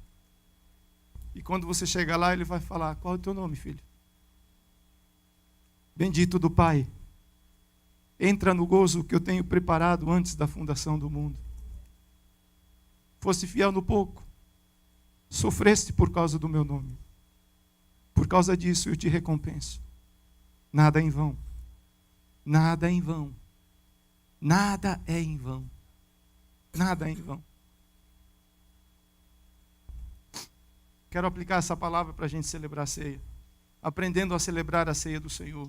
E quando você chegar lá, ele vai falar: qual é o teu nome, filho? Bendito do Pai. Entra no gozo que eu tenho preparado antes da fundação do mundo. Foste fiel no pouco, sofreste por causa do meu nome. Por causa disso eu te recompenso. Nada em vão. Nada em vão. Nada é em vão. Nada é em vão. Quero aplicar essa palavra para a gente celebrar a ceia. Aprendendo a celebrar a ceia do Senhor.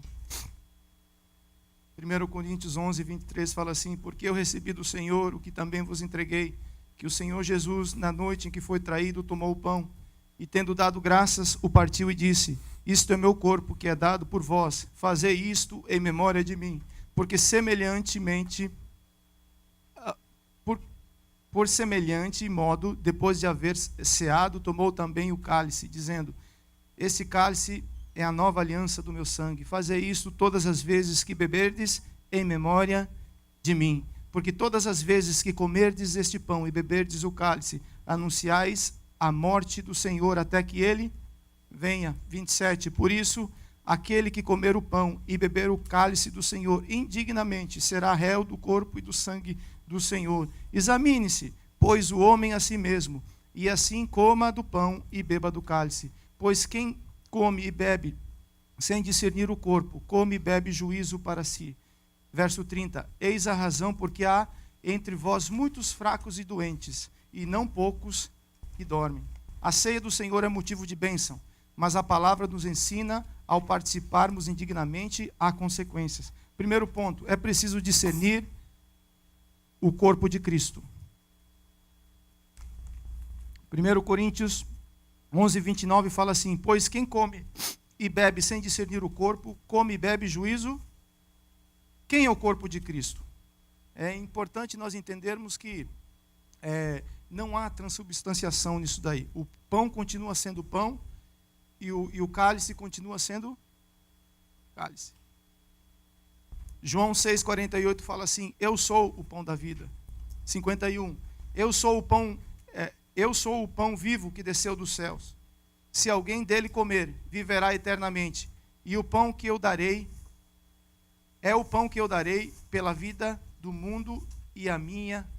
1 Coríntios 11, 23 fala assim: porque eu recebi do Senhor o que também vos entreguei, que o Senhor Jesus, na noite em que foi traído, tomou o pão, e tendo dado graças, o partiu e disse: isto é meu corpo, que é dado por vós, fazei isto em memória de mim. Porque semelhantemente, por semelhante modo, depois de haver ceado, tomou também o cálice, dizendo: esse cálice é a nova aliança do meu sangue. Fazei isto todas as vezes que beberdes, em memória de mim. Porque todas as vezes que comerdes este pão e beberdes o cálice, anunciais a morte do Senhor até que ele venha. 27. Por isso, aquele que comer o pão e beber o cálice do Senhor indignamente será réu do corpo e do sangue do Senhor. Examine-se, pois, o homem a si mesmo, e assim coma do pão e beba do cálice. Pois quem come e bebe sem discernir o corpo, come e bebe juízo para si. Verso 30. Eis a razão porque há entre vós muitos fracos e doentes, e não poucos que dormem. A ceia do Senhor é motivo de bênção, mas a palavra nos ensina, ao participarmos indignamente, há consequências. Primeiro ponto, é preciso discernir o corpo de Cristo. 1 Coríntios 11, 29 fala assim: pois quem come e bebe sem discernir o corpo, come e bebe juízo. Quem é o corpo de Cristo? É importante nós entendermos que não há transubstanciação nisso daí. O pão continua sendo pão e o cálice continua sendo cálice. João 6,48 fala assim: eu sou o pão da vida. 51. Eu sou o pão vivo que desceu dos céus. Se alguém dele comer, viverá eternamente. E o pão que eu darei é o pão que eu darei pela vida do mundo e a minha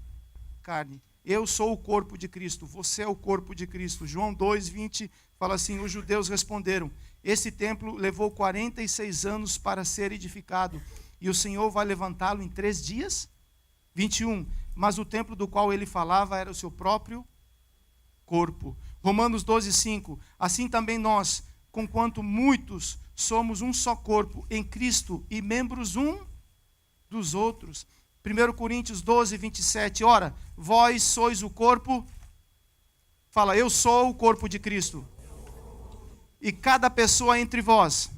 carne. Eu sou o corpo de Cristo, você é o corpo de Cristo. João 2,20 fala assim: os judeus responderam: esse templo levou 46 anos para ser edificado, e o Senhor vai levantá-lo em 3 dias? 21. Mas o templo do qual ele falava era o seu próprio corpo. Romanos 12,5. Assim também nós, conquanto muitos, somos um só corpo em Cristo e membros um dos outros. 1 Coríntios 12, 27. Ora, vós sois o corpo. Fala: eu sou o corpo de Cristo. E cada pessoa entre vós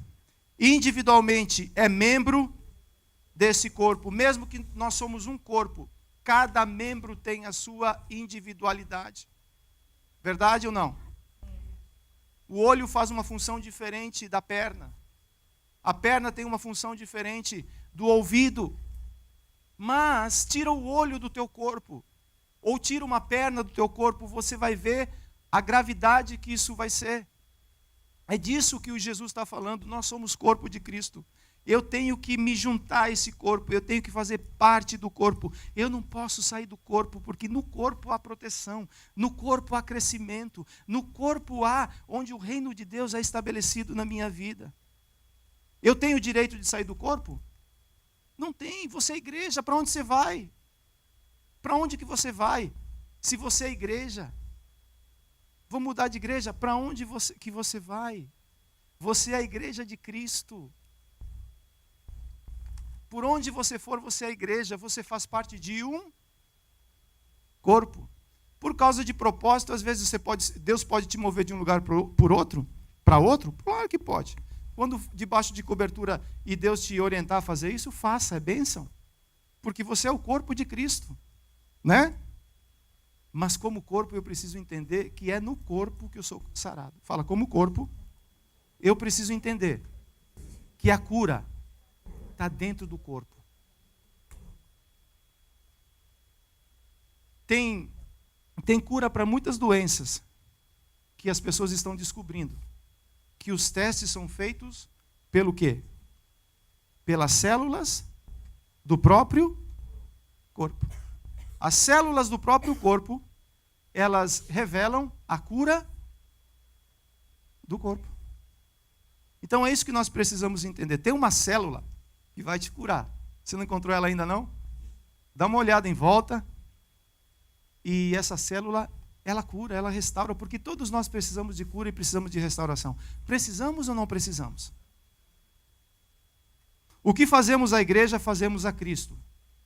individualmente é membro desse corpo. Mesmo que nós somos um corpo, cada membro tem a sua individualidade. Verdade ou não? O olho faz uma função diferente da perna. A perna tem uma função diferente do ouvido. Mas tira o olho do teu corpo, ou tira uma perna do teu corpo, você vai ver a gravidade que isso vai ser. É disso que o Jesus está falando. Nós somos corpo de Cristo. Eu tenho que me juntar a esse corpo, eu tenho que fazer parte do corpo. Eu não posso sair do corpo, porque no corpo há proteção, no corpo há crescimento, no corpo há onde o reino de Deus é estabelecido na minha vida. Eu tenho o direito de sair do corpo? Não tem. Você é igreja, para onde você vai? Para onde que você vai? Se você é igreja, vou mudar de igreja, para onde que você vai? Você é a igreja de Cristo. Por onde você for, você é a igreja, você faz parte de um corpo. Por causa de propósito, às vezes Deus pode te mover de um lugar para outro? Claro que pode. Quando debaixo de cobertura e Deus te orientar a fazer isso, faça, é bênção. Porque você é o corpo de Cristo, né? Mas como corpo eu preciso entender que é no corpo que eu sou sarado. Fala, como corpo, eu preciso entender que a cura está dentro do corpo. Tem cura para muitas doenças que as pessoas estão descobrindo. Que os testes são feitos pelo quê? Pelas células do próprio corpo. As células do próprio corpo, elas revelam a cura do corpo. Então é isso que nós precisamos entender. Tem uma célula que vai te curar. Você não encontrou ela ainda não? Dá uma olhada em volta. E essa célula, ela cura, ela restaura, porque todos nós precisamos de cura e precisamos de restauração. Precisamos ou não precisamos? O que fazemos à igreja, fazemos a Cristo.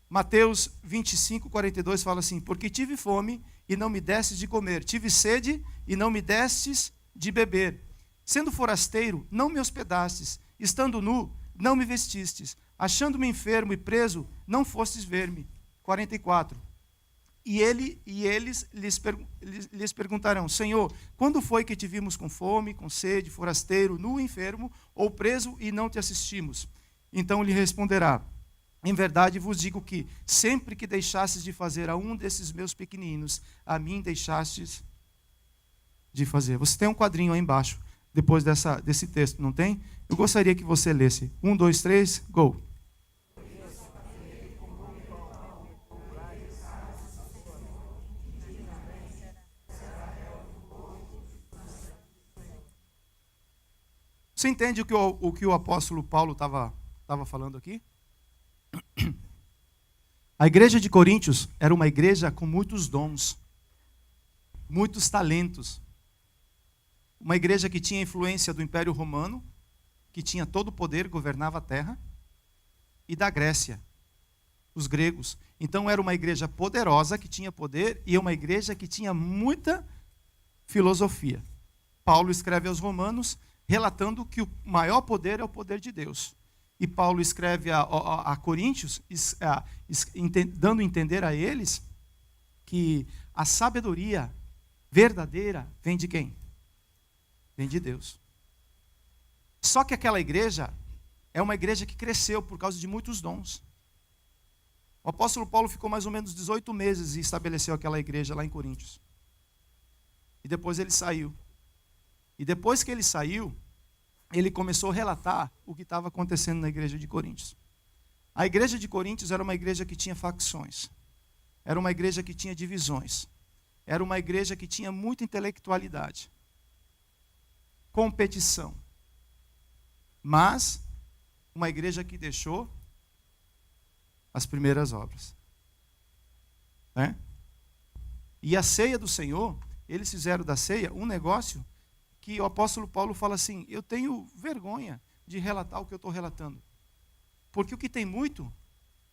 Mateus 25, 42 fala assim: porque tive fome e não me destes de comer, tive sede e não me destes de beber. Sendo forasteiro, não me hospedastes, estando nu, não me vestistes, achando-me enfermo e preso, não fostes ver-me. 44. E eles lhes perguntarão: Senhor, quando foi que te vimos com fome, com sede, forasteiro, nu, enfermo ou preso e não te assistimos? Então lhe responderá: em verdade vos digo que sempre que deixastes de fazer a um desses meus pequeninos, a mim deixastes de fazer. Você tem um quadrinho aí embaixo, depois desse texto, não tem? Eu gostaria que você lesse. 1, 2, 3, go! Você entende o que o apóstolo Paulo estava falando aqui? A igreja de Coríntios era uma igreja com muitos dons, muitos talentos. Uma igreja que tinha influência do Império Romano, que tinha todo o poder, governava a terra, e da Grécia, os gregos. Então era uma igreja poderosa, que tinha poder, e uma igreja que tinha muita filosofia. Paulo escreve aos Romanos, relatando que o maior poder é o poder de Deus. E Paulo escreve a Coríntios, dando a entender a eles que a sabedoria verdadeira vem de quem? Vem de Deus. Só que aquela igreja é uma igreja que cresceu por causa de muitos dons. O apóstolo Paulo ficou mais ou menos 18 meses e estabeleceu aquela igreja lá em Coríntios. E depois ele saiu. E depois que ele saiu, ele começou a relatar o que estava acontecendo na igreja de Coríntios. A igreja de Coríntios era uma igreja que tinha facções. Era uma igreja que tinha divisões. Era uma igreja que tinha muita intelectualidade. Competição. Mas uma igreja que deixou as primeiras obras. Né? E a ceia do Senhor, eles fizeram da ceia um negócio que o apóstolo Paulo fala assim: eu tenho vergonha de relatar o que eu estou relatando. Porque o que tem muito,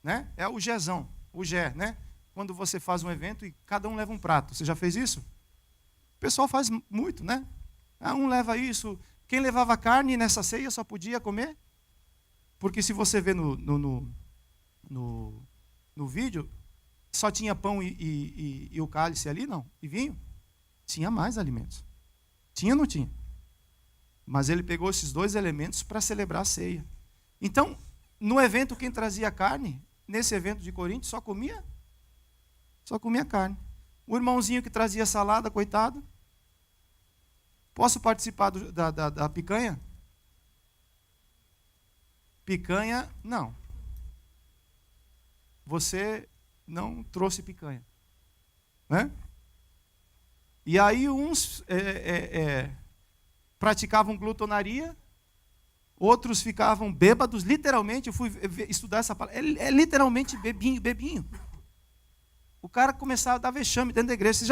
né, é o Gézão, o Gé, né? Quando você faz um evento e cada um leva um prato. Você já fez isso? O pessoal faz muito, né? Um leva isso. Quem levava carne nessa ceia só podia comer Porque se você vê no vídeo, só tinha pão e o cálice ali, não. E vinho. Tinha mais alimentos. Tinha ou não tinha? Mas ele pegou esses dois elementos para celebrar a ceia. Então, no evento, quem trazia carne, nesse evento de Corinto, só comia carne. O irmãozinho que trazia salada, coitado. Posso participar da picanha? Picanha, não. Você não trouxe picanha. Né? E aí uns praticavam glutonaria, outros ficavam bêbados, literalmente, eu fui estudar essa palavra, é literalmente bebinho. O cara começava a dar vexame dentro da igreja. Você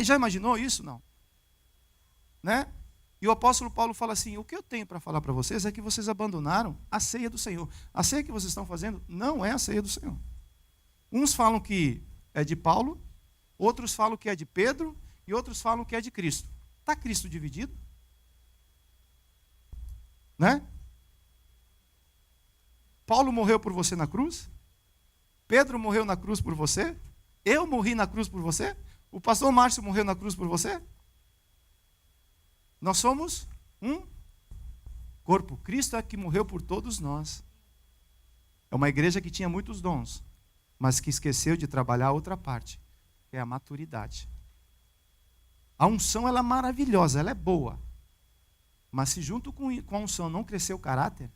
já imaginou isso? Não. Né? E o apóstolo Paulo fala assim, o que eu tenho para falar para vocês é que vocês abandonaram a ceia do Senhor. A ceia que vocês estão fazendo não é a ceia do Senhor. Uns falam que é de Paulo, outros falam que é de Pedro, e outros falam que é de Cristo. Está Cristo dividido? Né? Paulo morreu por você na cruz? Pedro morreu na cruz por você? Eu morri na cruz por você? O pastor Márcio morreu na cruz por você? Nós somos um corpo. Cristo é que morreu por todos nós. É uma igreja que tinha muitos dons, mas que esqueceu de trabalhar a outra parte, que é a maturidade. A unção ela é maravilhosa, ela é boa. Mas se junto com a unção não crescer o caráter,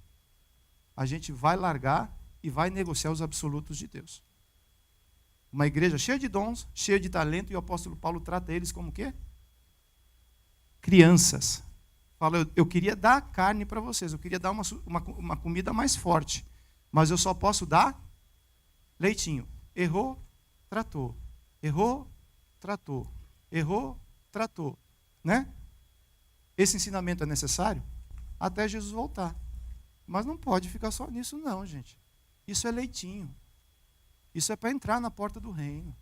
a gente vai largar e vai negociar os absolutos de Deus. Uma igreja cheia de dons, cheia de talento, e o apóstolo Paulo trata eles como o quê? Crianças. Fala, eu queria dar carne para vocês, eu queria dar uma comida mais forte, mas eu só posso dar leitinho. Errou, tratou. Errou, tratou. Errou, tratou. Né? Esse ensinamento é necessário até Jesus voltar. Mas não pode ficar só nisso não, gente. Isso é leitinho. Isso é para entrar na porta do reino.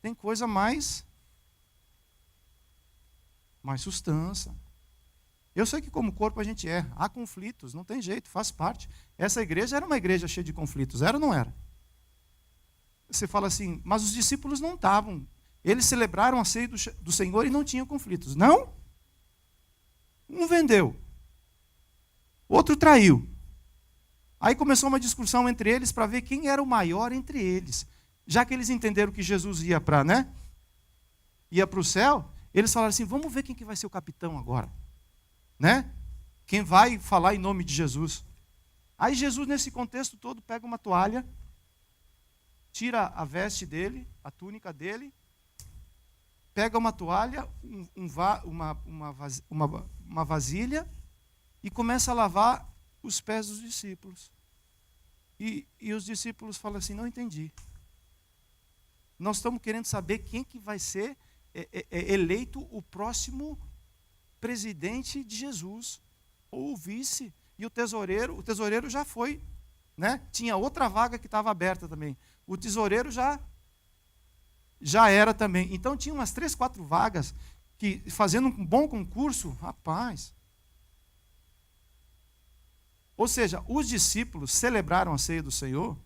Tem coisa mais sustância. Eu sei que como corpo a gente erra. Há conflitos, não tem jeito, faz parte. Essa igreja era uma igreja cheia de conflitos. Era ou não era? Você fala assim, mas os discípulos não estavam. Eles celebraram a ceia do Senhor e não tinham conflitos. Não? Um vendeu. Outro traiu. Aí começou uma discussão entre eles para ver quem era o maior entre eles. Já que eles entenderam que Jesus ia para, né? Ia para o céu, eles falaram assim, vamos ver quem que vai ser o capitão agora. Né? Quem vai falar em nome de Jesus. Aí Jesus, nesse contexto todo, pega uma toalha, tira a veste dele, a túnica dele, pega uma toalha, uma vasilha e começa a lavar os pés dos discípulos. E os discípulos falam assim, não entendi. Nós estamos querendo saber quem que vai ser eleito o próximo presidente de Jesus, ou o vice. E o tesoureiro já foi, né? Tinha outra vaga que estava aberta também. O tesoureiro já era também. Então tinha umas 3, 4 vagas que, fazendo um bom concurso, rapaz. Ou seja, os discípulos celebraram a ceia do Senhor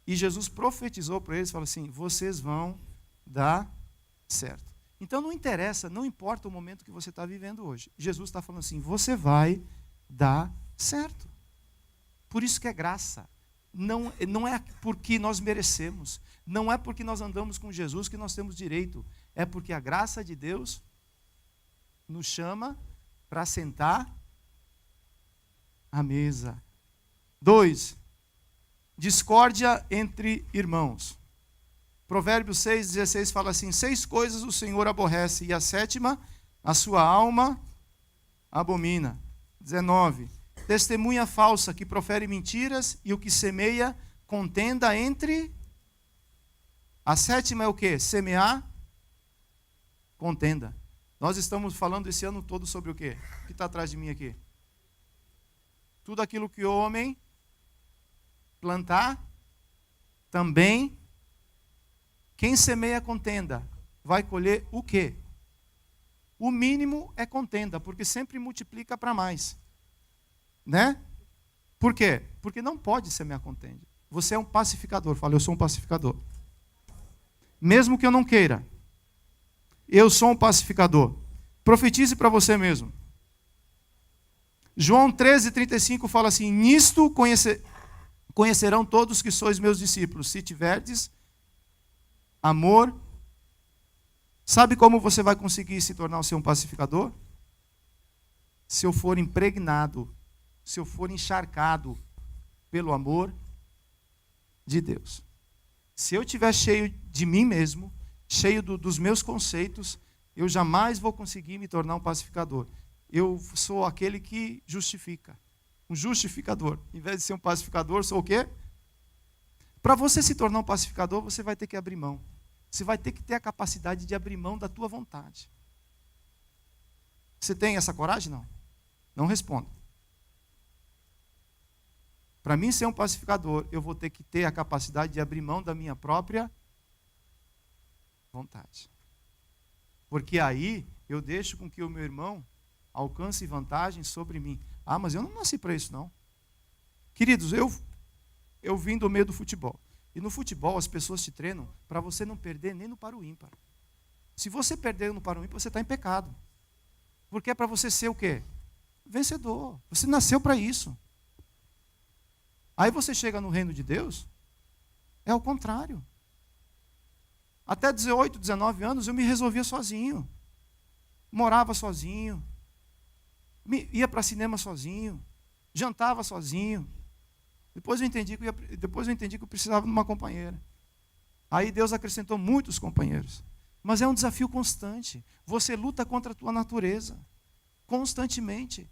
e Jesus profetizou para eles, falou assim, vocês vão dar certo. Então não interessa, não importa o momento que você está vivendo hoje. Jesus está falando assim, você vai dar certo. Por isso que é graça. Não é porque nós merecemos. Não é porque nós andamos com Jesus que nós temos direito. É porque a graça de Deus nos chama para sentar à mesa. 2. Discórdia entre irmãos. Provérbios 6,16 fala assim, 6 coisas o Senhor aborrece, e a 7ª, a sua alma abomina. 19. Testemunha falsa, que profere mentiras, e o que semeia contenda entre... A 7ª é o quê? Semear contenda. Nós estamos falando esse ano todo sobre o quê? O que está atrás de mim aqui? Tudo aquilo que o homem plantar, também quem semeia contenda vai colher o quê? O mínimo é contenda, porque sempre multiplica para mais. Né? Por quê? Porque não pode ser minha contenda. Você é um pacificador. Fala, eu sou um pacificador. Mesmo que eu não queira. Eu sou um pacificador. Profetize para você mesmo. João 13:35 fala assim: nisto conhecerão todos que sois meus discípulos, se tiverdes amor. Sabe como você vai conseguir se tornar um pacificador? Se eu for impregnado, se eu for encharcado pelo amor de Deus. Se eu estiver cheio de mim mesmo, cheio dos meus conceitos, eu jamais vou conseguir me tornar um pacificador. Eu sou aquele que justifica. Um justificador. Em vez de ser um pacificador, sou o quê? Para você se tornar um pacificador, você vai ter que abrir mão. Você vai ter que ter a capacidade de abrir mão da tua vontade. Você tem essa coragem? Não. Não responda. Para mim ser um pacificador, eu vou ter que ter a capacidade de abrir mão da minha própria vontade. Porque aí eu deixo com que o meu irmão alcance vantagem sobre mim. Ah, mas eu não nasci para isso, não. Queridos, eu vim do meio do futebol. E no futebol as pessoas te treinam para você não perder nem no par o ímpar. Se você perder no par o ímpar, você está em pecado. Porque é para você ser o quê? Vencedor. Você nasceu para isso. Aí você chega no reino de Deus, é o contrário. Até 18, 19 anos eu me resolvia sozinho. Morava sozinho. Ia para cinema sozinho. Jantava sozinho. Depois eu entendi que eu precisava de uma companheira. Aí Deus acrescentou muitos companheiros. Mas é um desafio constante. Você luta contra a tua natureza. Constantemente.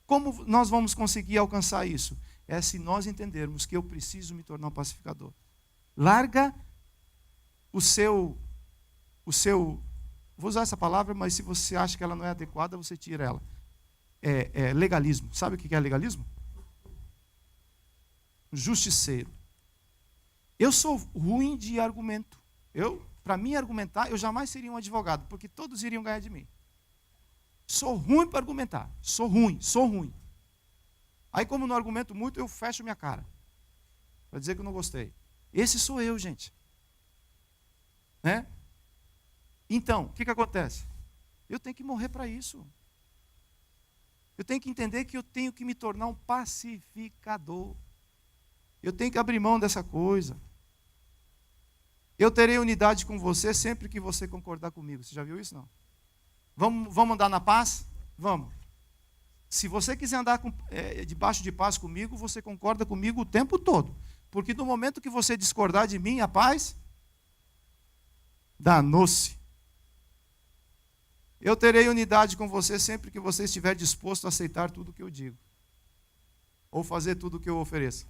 Como nós vamos conseguir alcançar isso? É se nós entendermos que eu preciso me tornar um pacificador. Larga o seu, vou usar essa palavra, mas se você acha que ela não é adequada, você tira ela. É legalismo. Sabe o que é legalismo? Justiceiro. Eu sou ruim de argumento. Para mim argumentar, eu jamais seria um advogado, porque todos iriam ganhar de mim. Sou ruim para argumentar. Sou ruim. Aí, como não argumento muito, eu fecho minha cara. Para dizer que eu não gostei. Esse sou eu, gente. Né? Então, o que acontece? Eu tenho que morrer para isso. Eu tenho que entender que eu tenho que me tornar um pacificador. Eu tenho que abrir mão dessa coisa. Eu terei unidade com você sempre que você concordar comigo. Você já viu isso? Não? Vamos andar na paz? Vamos. Se você quiser andar debaixo de paz comigo, você concorda comigo o tempo todo. Porque no momento que você discordar de mim, a paz danou-se. Eu terei unidade com você sempre que você estiver disposto a aceitar tudo o que eu digo. Ou fazer tudo o que eu ofereço.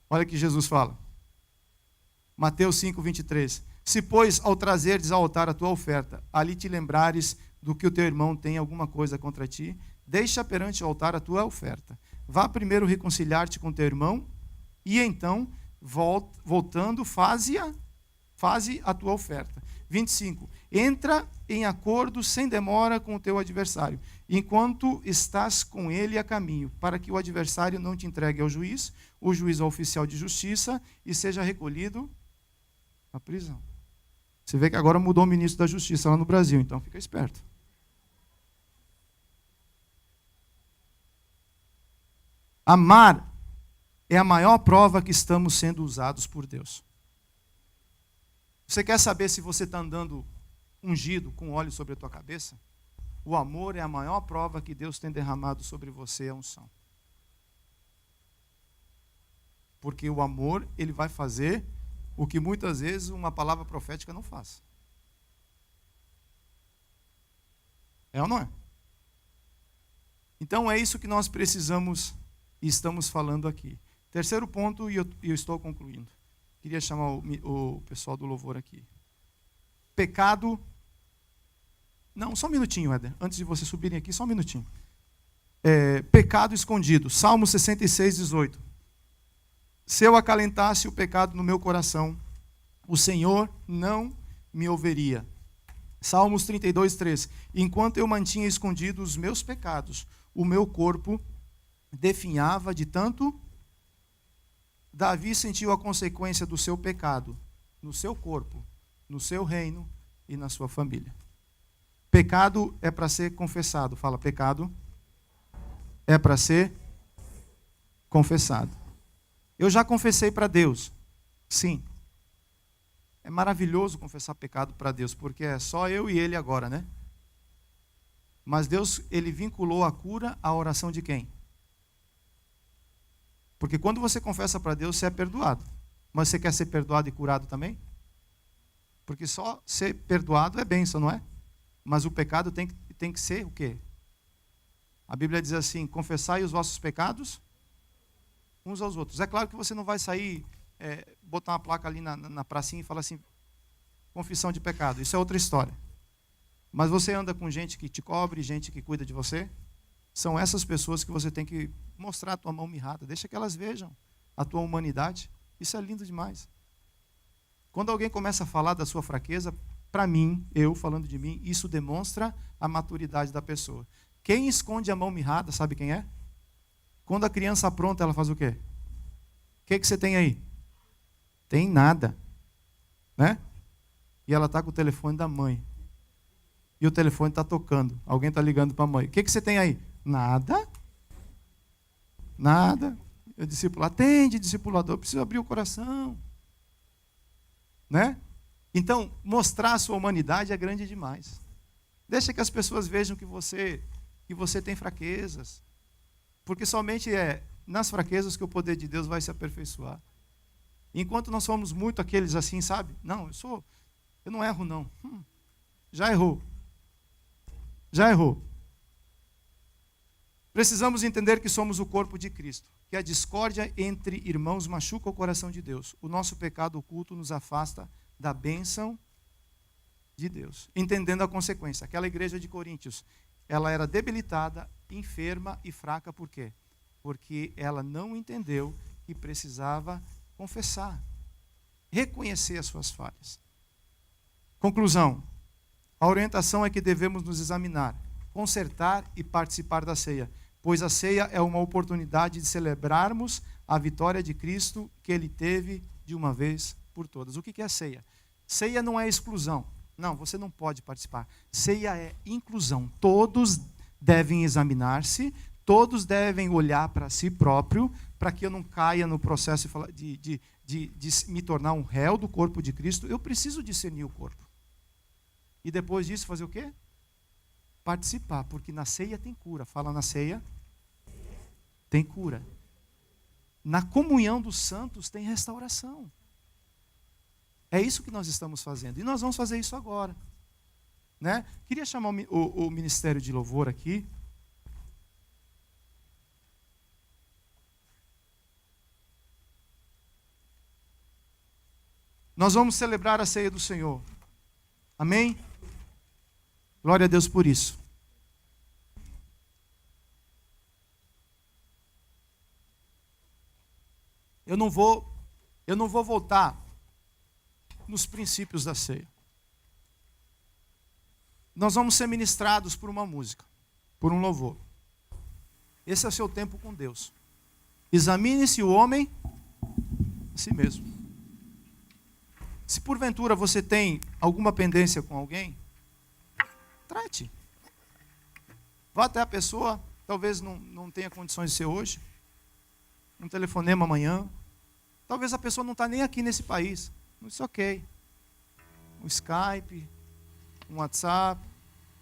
Olha o que Jesus fala. Mateus 5:23. Se, pois, ao trazerdes ao altar a tua oferta, ali te lembrares do que o teu irmão tem alguma coisa contra ti, deixa perante o altar a tua oferta. Vá primeiro reconciliar-te com teu irmão, e então, voltando, faze a tua oferta. 25. Entra em acordo sem demora com o teu adversário, enquanto estás com ele a caminho, para que o adversário não te entregue ao juiz, o juiz ao oficial de justiça, e seja recolhido à prisão. Você vê que agora mudou o ministro da Justiça lá no Brasil, então fica esperto. Amar é a maior prova que estamos sendo usados por Deus. Você quer saber se você está andando ungido com óleo sobre a tua cabeça? O amor é a maior prova que Deus tem derramado sobre você, a unção. Porque o amor, ele vai fazer o que muitas vezes uma palavra profética não faz. É ou não é? Então é isso que nós precisamos e estamos falando aqui. Terceiro ponto, e eu estou concluindo. Queria chamar o pessoal do louvor aqui. Pecado. Não, só um minutinho, Éder. Antes de vocês subirem aqui, só um minutinho. Pecado escondido. Salmo 66:18. Se eu acalentasse o pecado no meu coração, o Senhor não me ouviria. Salmos 32:3. Enquanto eu mantinha escondidos os meus pecados, o meu corpo definhava de tanto. Davi sentiu a consequência do seu pecado no seu corpo, no seu reino e na sua família. Pecado é para ser confessado. Fala, pecado é para ser confessado. Eu já confessei para Deus. Sim. É maravilhoso confessar pecado para Deus, porque é só eu e Ele agora, né? Mas Deus, Ele vinculou a cura à oração de quem? Porque quando você confessa para Deus, você é perdoado. Mas você quer ser perdoado e curado também? Porque só ser perdoado é bênção, não é? Mas o pecado tem que ser o quê? A Bíblia diz assim, confessai os vossos pecados uns aos outros. É claro que você não vai sair, botar uma placa ali na pracinha e falar assim, confissão de pecado. Isso é outra história. Mas você anda com gente que te cobre, gente que cuida de você. São essas pessoas que você tem que mostrar a tua mão mirrada. Deixa que elas vejam a tua humanidade. Isso é lindo demais. Quando alguém começa a falar da sua fraqueza, para mim, eu falando de mim, isso demonstra a maturidade da pessoa. Quem esconde a mão mirrada, sabe quem é? Quando a criança apronta, ela faz o quê? O que você tem aí? Tem nada. Né? E ela está com o telefone da mãe. E o telefone está tocando. Alguém está ligando para a mãe. O que você tem aí? Nada. Nada. O discípulo, atende, discipulador, preciso abrir o coração. Né? Então, mostrar a sua humanidade é grande demais. Deixa que as pessoas vejam que você tem fraquezas. Porque somente é nas fraquezas que o poder de Deus vai se aperfeiçoar. Enquanto nós somos muito aqueles assim, sabe? Não, eu não erro não. Já errou. Já errou. Precisamos entender que somos o corpo de Cristo, que a discórdia entre irmãos machuca o coração de Deus. O nosso pecado oculto nos afasta da bênção de Deus. Entendendo a consequência. Aquela igreja de Coríntios, ela era debilitada, enferma e fraca. Por quê? Porque ela não entendeu que precisava confessar, reconhecer as suas falhas. Conclusão. A orientação é que devemos nos examinar, consertar e participar da ceia, pois a ceia é uma oportunidade de celebrarmos a vitória de Cristo que Ele teve de uma vez por todas. O que é ceia? Ceia não é exclusão. Não, você não pode participar. Ceia é inclusão. Todos devem examinar-se, todos devem olhar para si próprio, para que eu não caia no processo de me tornar um réu do corpo de Cristo. Eu preciso discernir o corpo. E depois disso fazer o quê? Participar, porque na ceia tem cura. Fala, na ceia tem cura. Na comunhão dos santos tem restauração. É isso que nós estamos fazendo. E nós vamos fazer isso agora. Né? Queria chamar o Ministério de Louvor aqui. Nós vamos celebrar a ceia do Senhor. Amém? Glória a Deus por isso. Eu não vou voltar nos princípios da ceia. Nós vamos ser ministrados por uma música, por um louvor. Esse é o seu tempo com Deus. Examine-se o homem a si mesmo. Se porventura você tem alguma pendência com alguém, trate. Vá até a pessoa, talvez não tenha condições de ser hoje, um telefonema amanhã, talvez a pessoa não está nem aqui nesse país, isso é ok. Um Skype, um WhatsApp,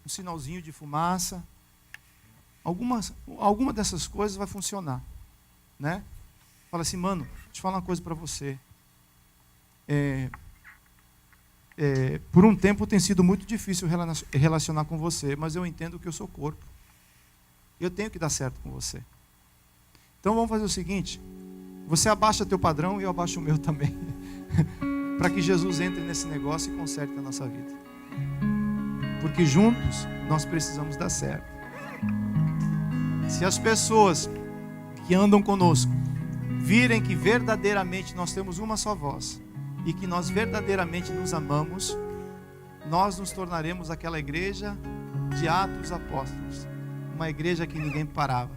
um sinalzinho de fumaça, alguma dessas coisas vai funcionar, né? Fala assim, mano, deixa eu falar uma coisa para você. Por um tempo tem sido muito difícil relacionar com você, mas eu entendo que eu sou corpo. Eu tenho que dar certo com você. Então vamos fazer o seguinte, você abaixa teu padrão e eu abaixo o meu também. Para que Jesus entre nesse negócio e conserte a nossa vida. Porque juntos nós precisamos dar certo. Se as pessoas que andam conosco virem que verdadeiramente nós temos uma só voz, e que nós verdadeiramente nos amamos, nós nos tornaremos aquela igreja de Atos Apóstolos, uma igreja que ninguém parava.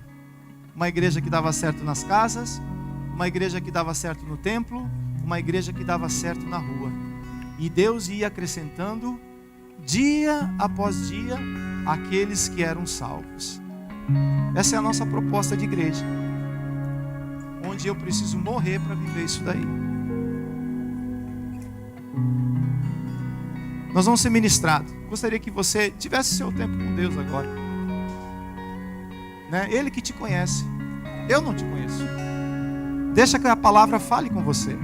Uma igreja que dava certo nas casas, uma igreja que dava certo no templo, uma igreja que dava certo na rua. E Deus ia acrescentando, dia após dia, aqueles que eram salvos. Essa é a nossa proposta de igreja, onde eu preciso morrer para viver isso daí. Nós vamos ser ministrados. Gostaria que você tivesse seu tempo com Deus agora, né? Ele que te conhece, eu não te conheço. Deixa que a palavra fale com você.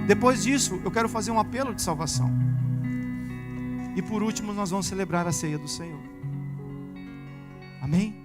Depois disso, eu quero fazer um apelo de salvação. E por último, nós vamos celebrar a ceia do Senhor. Amém?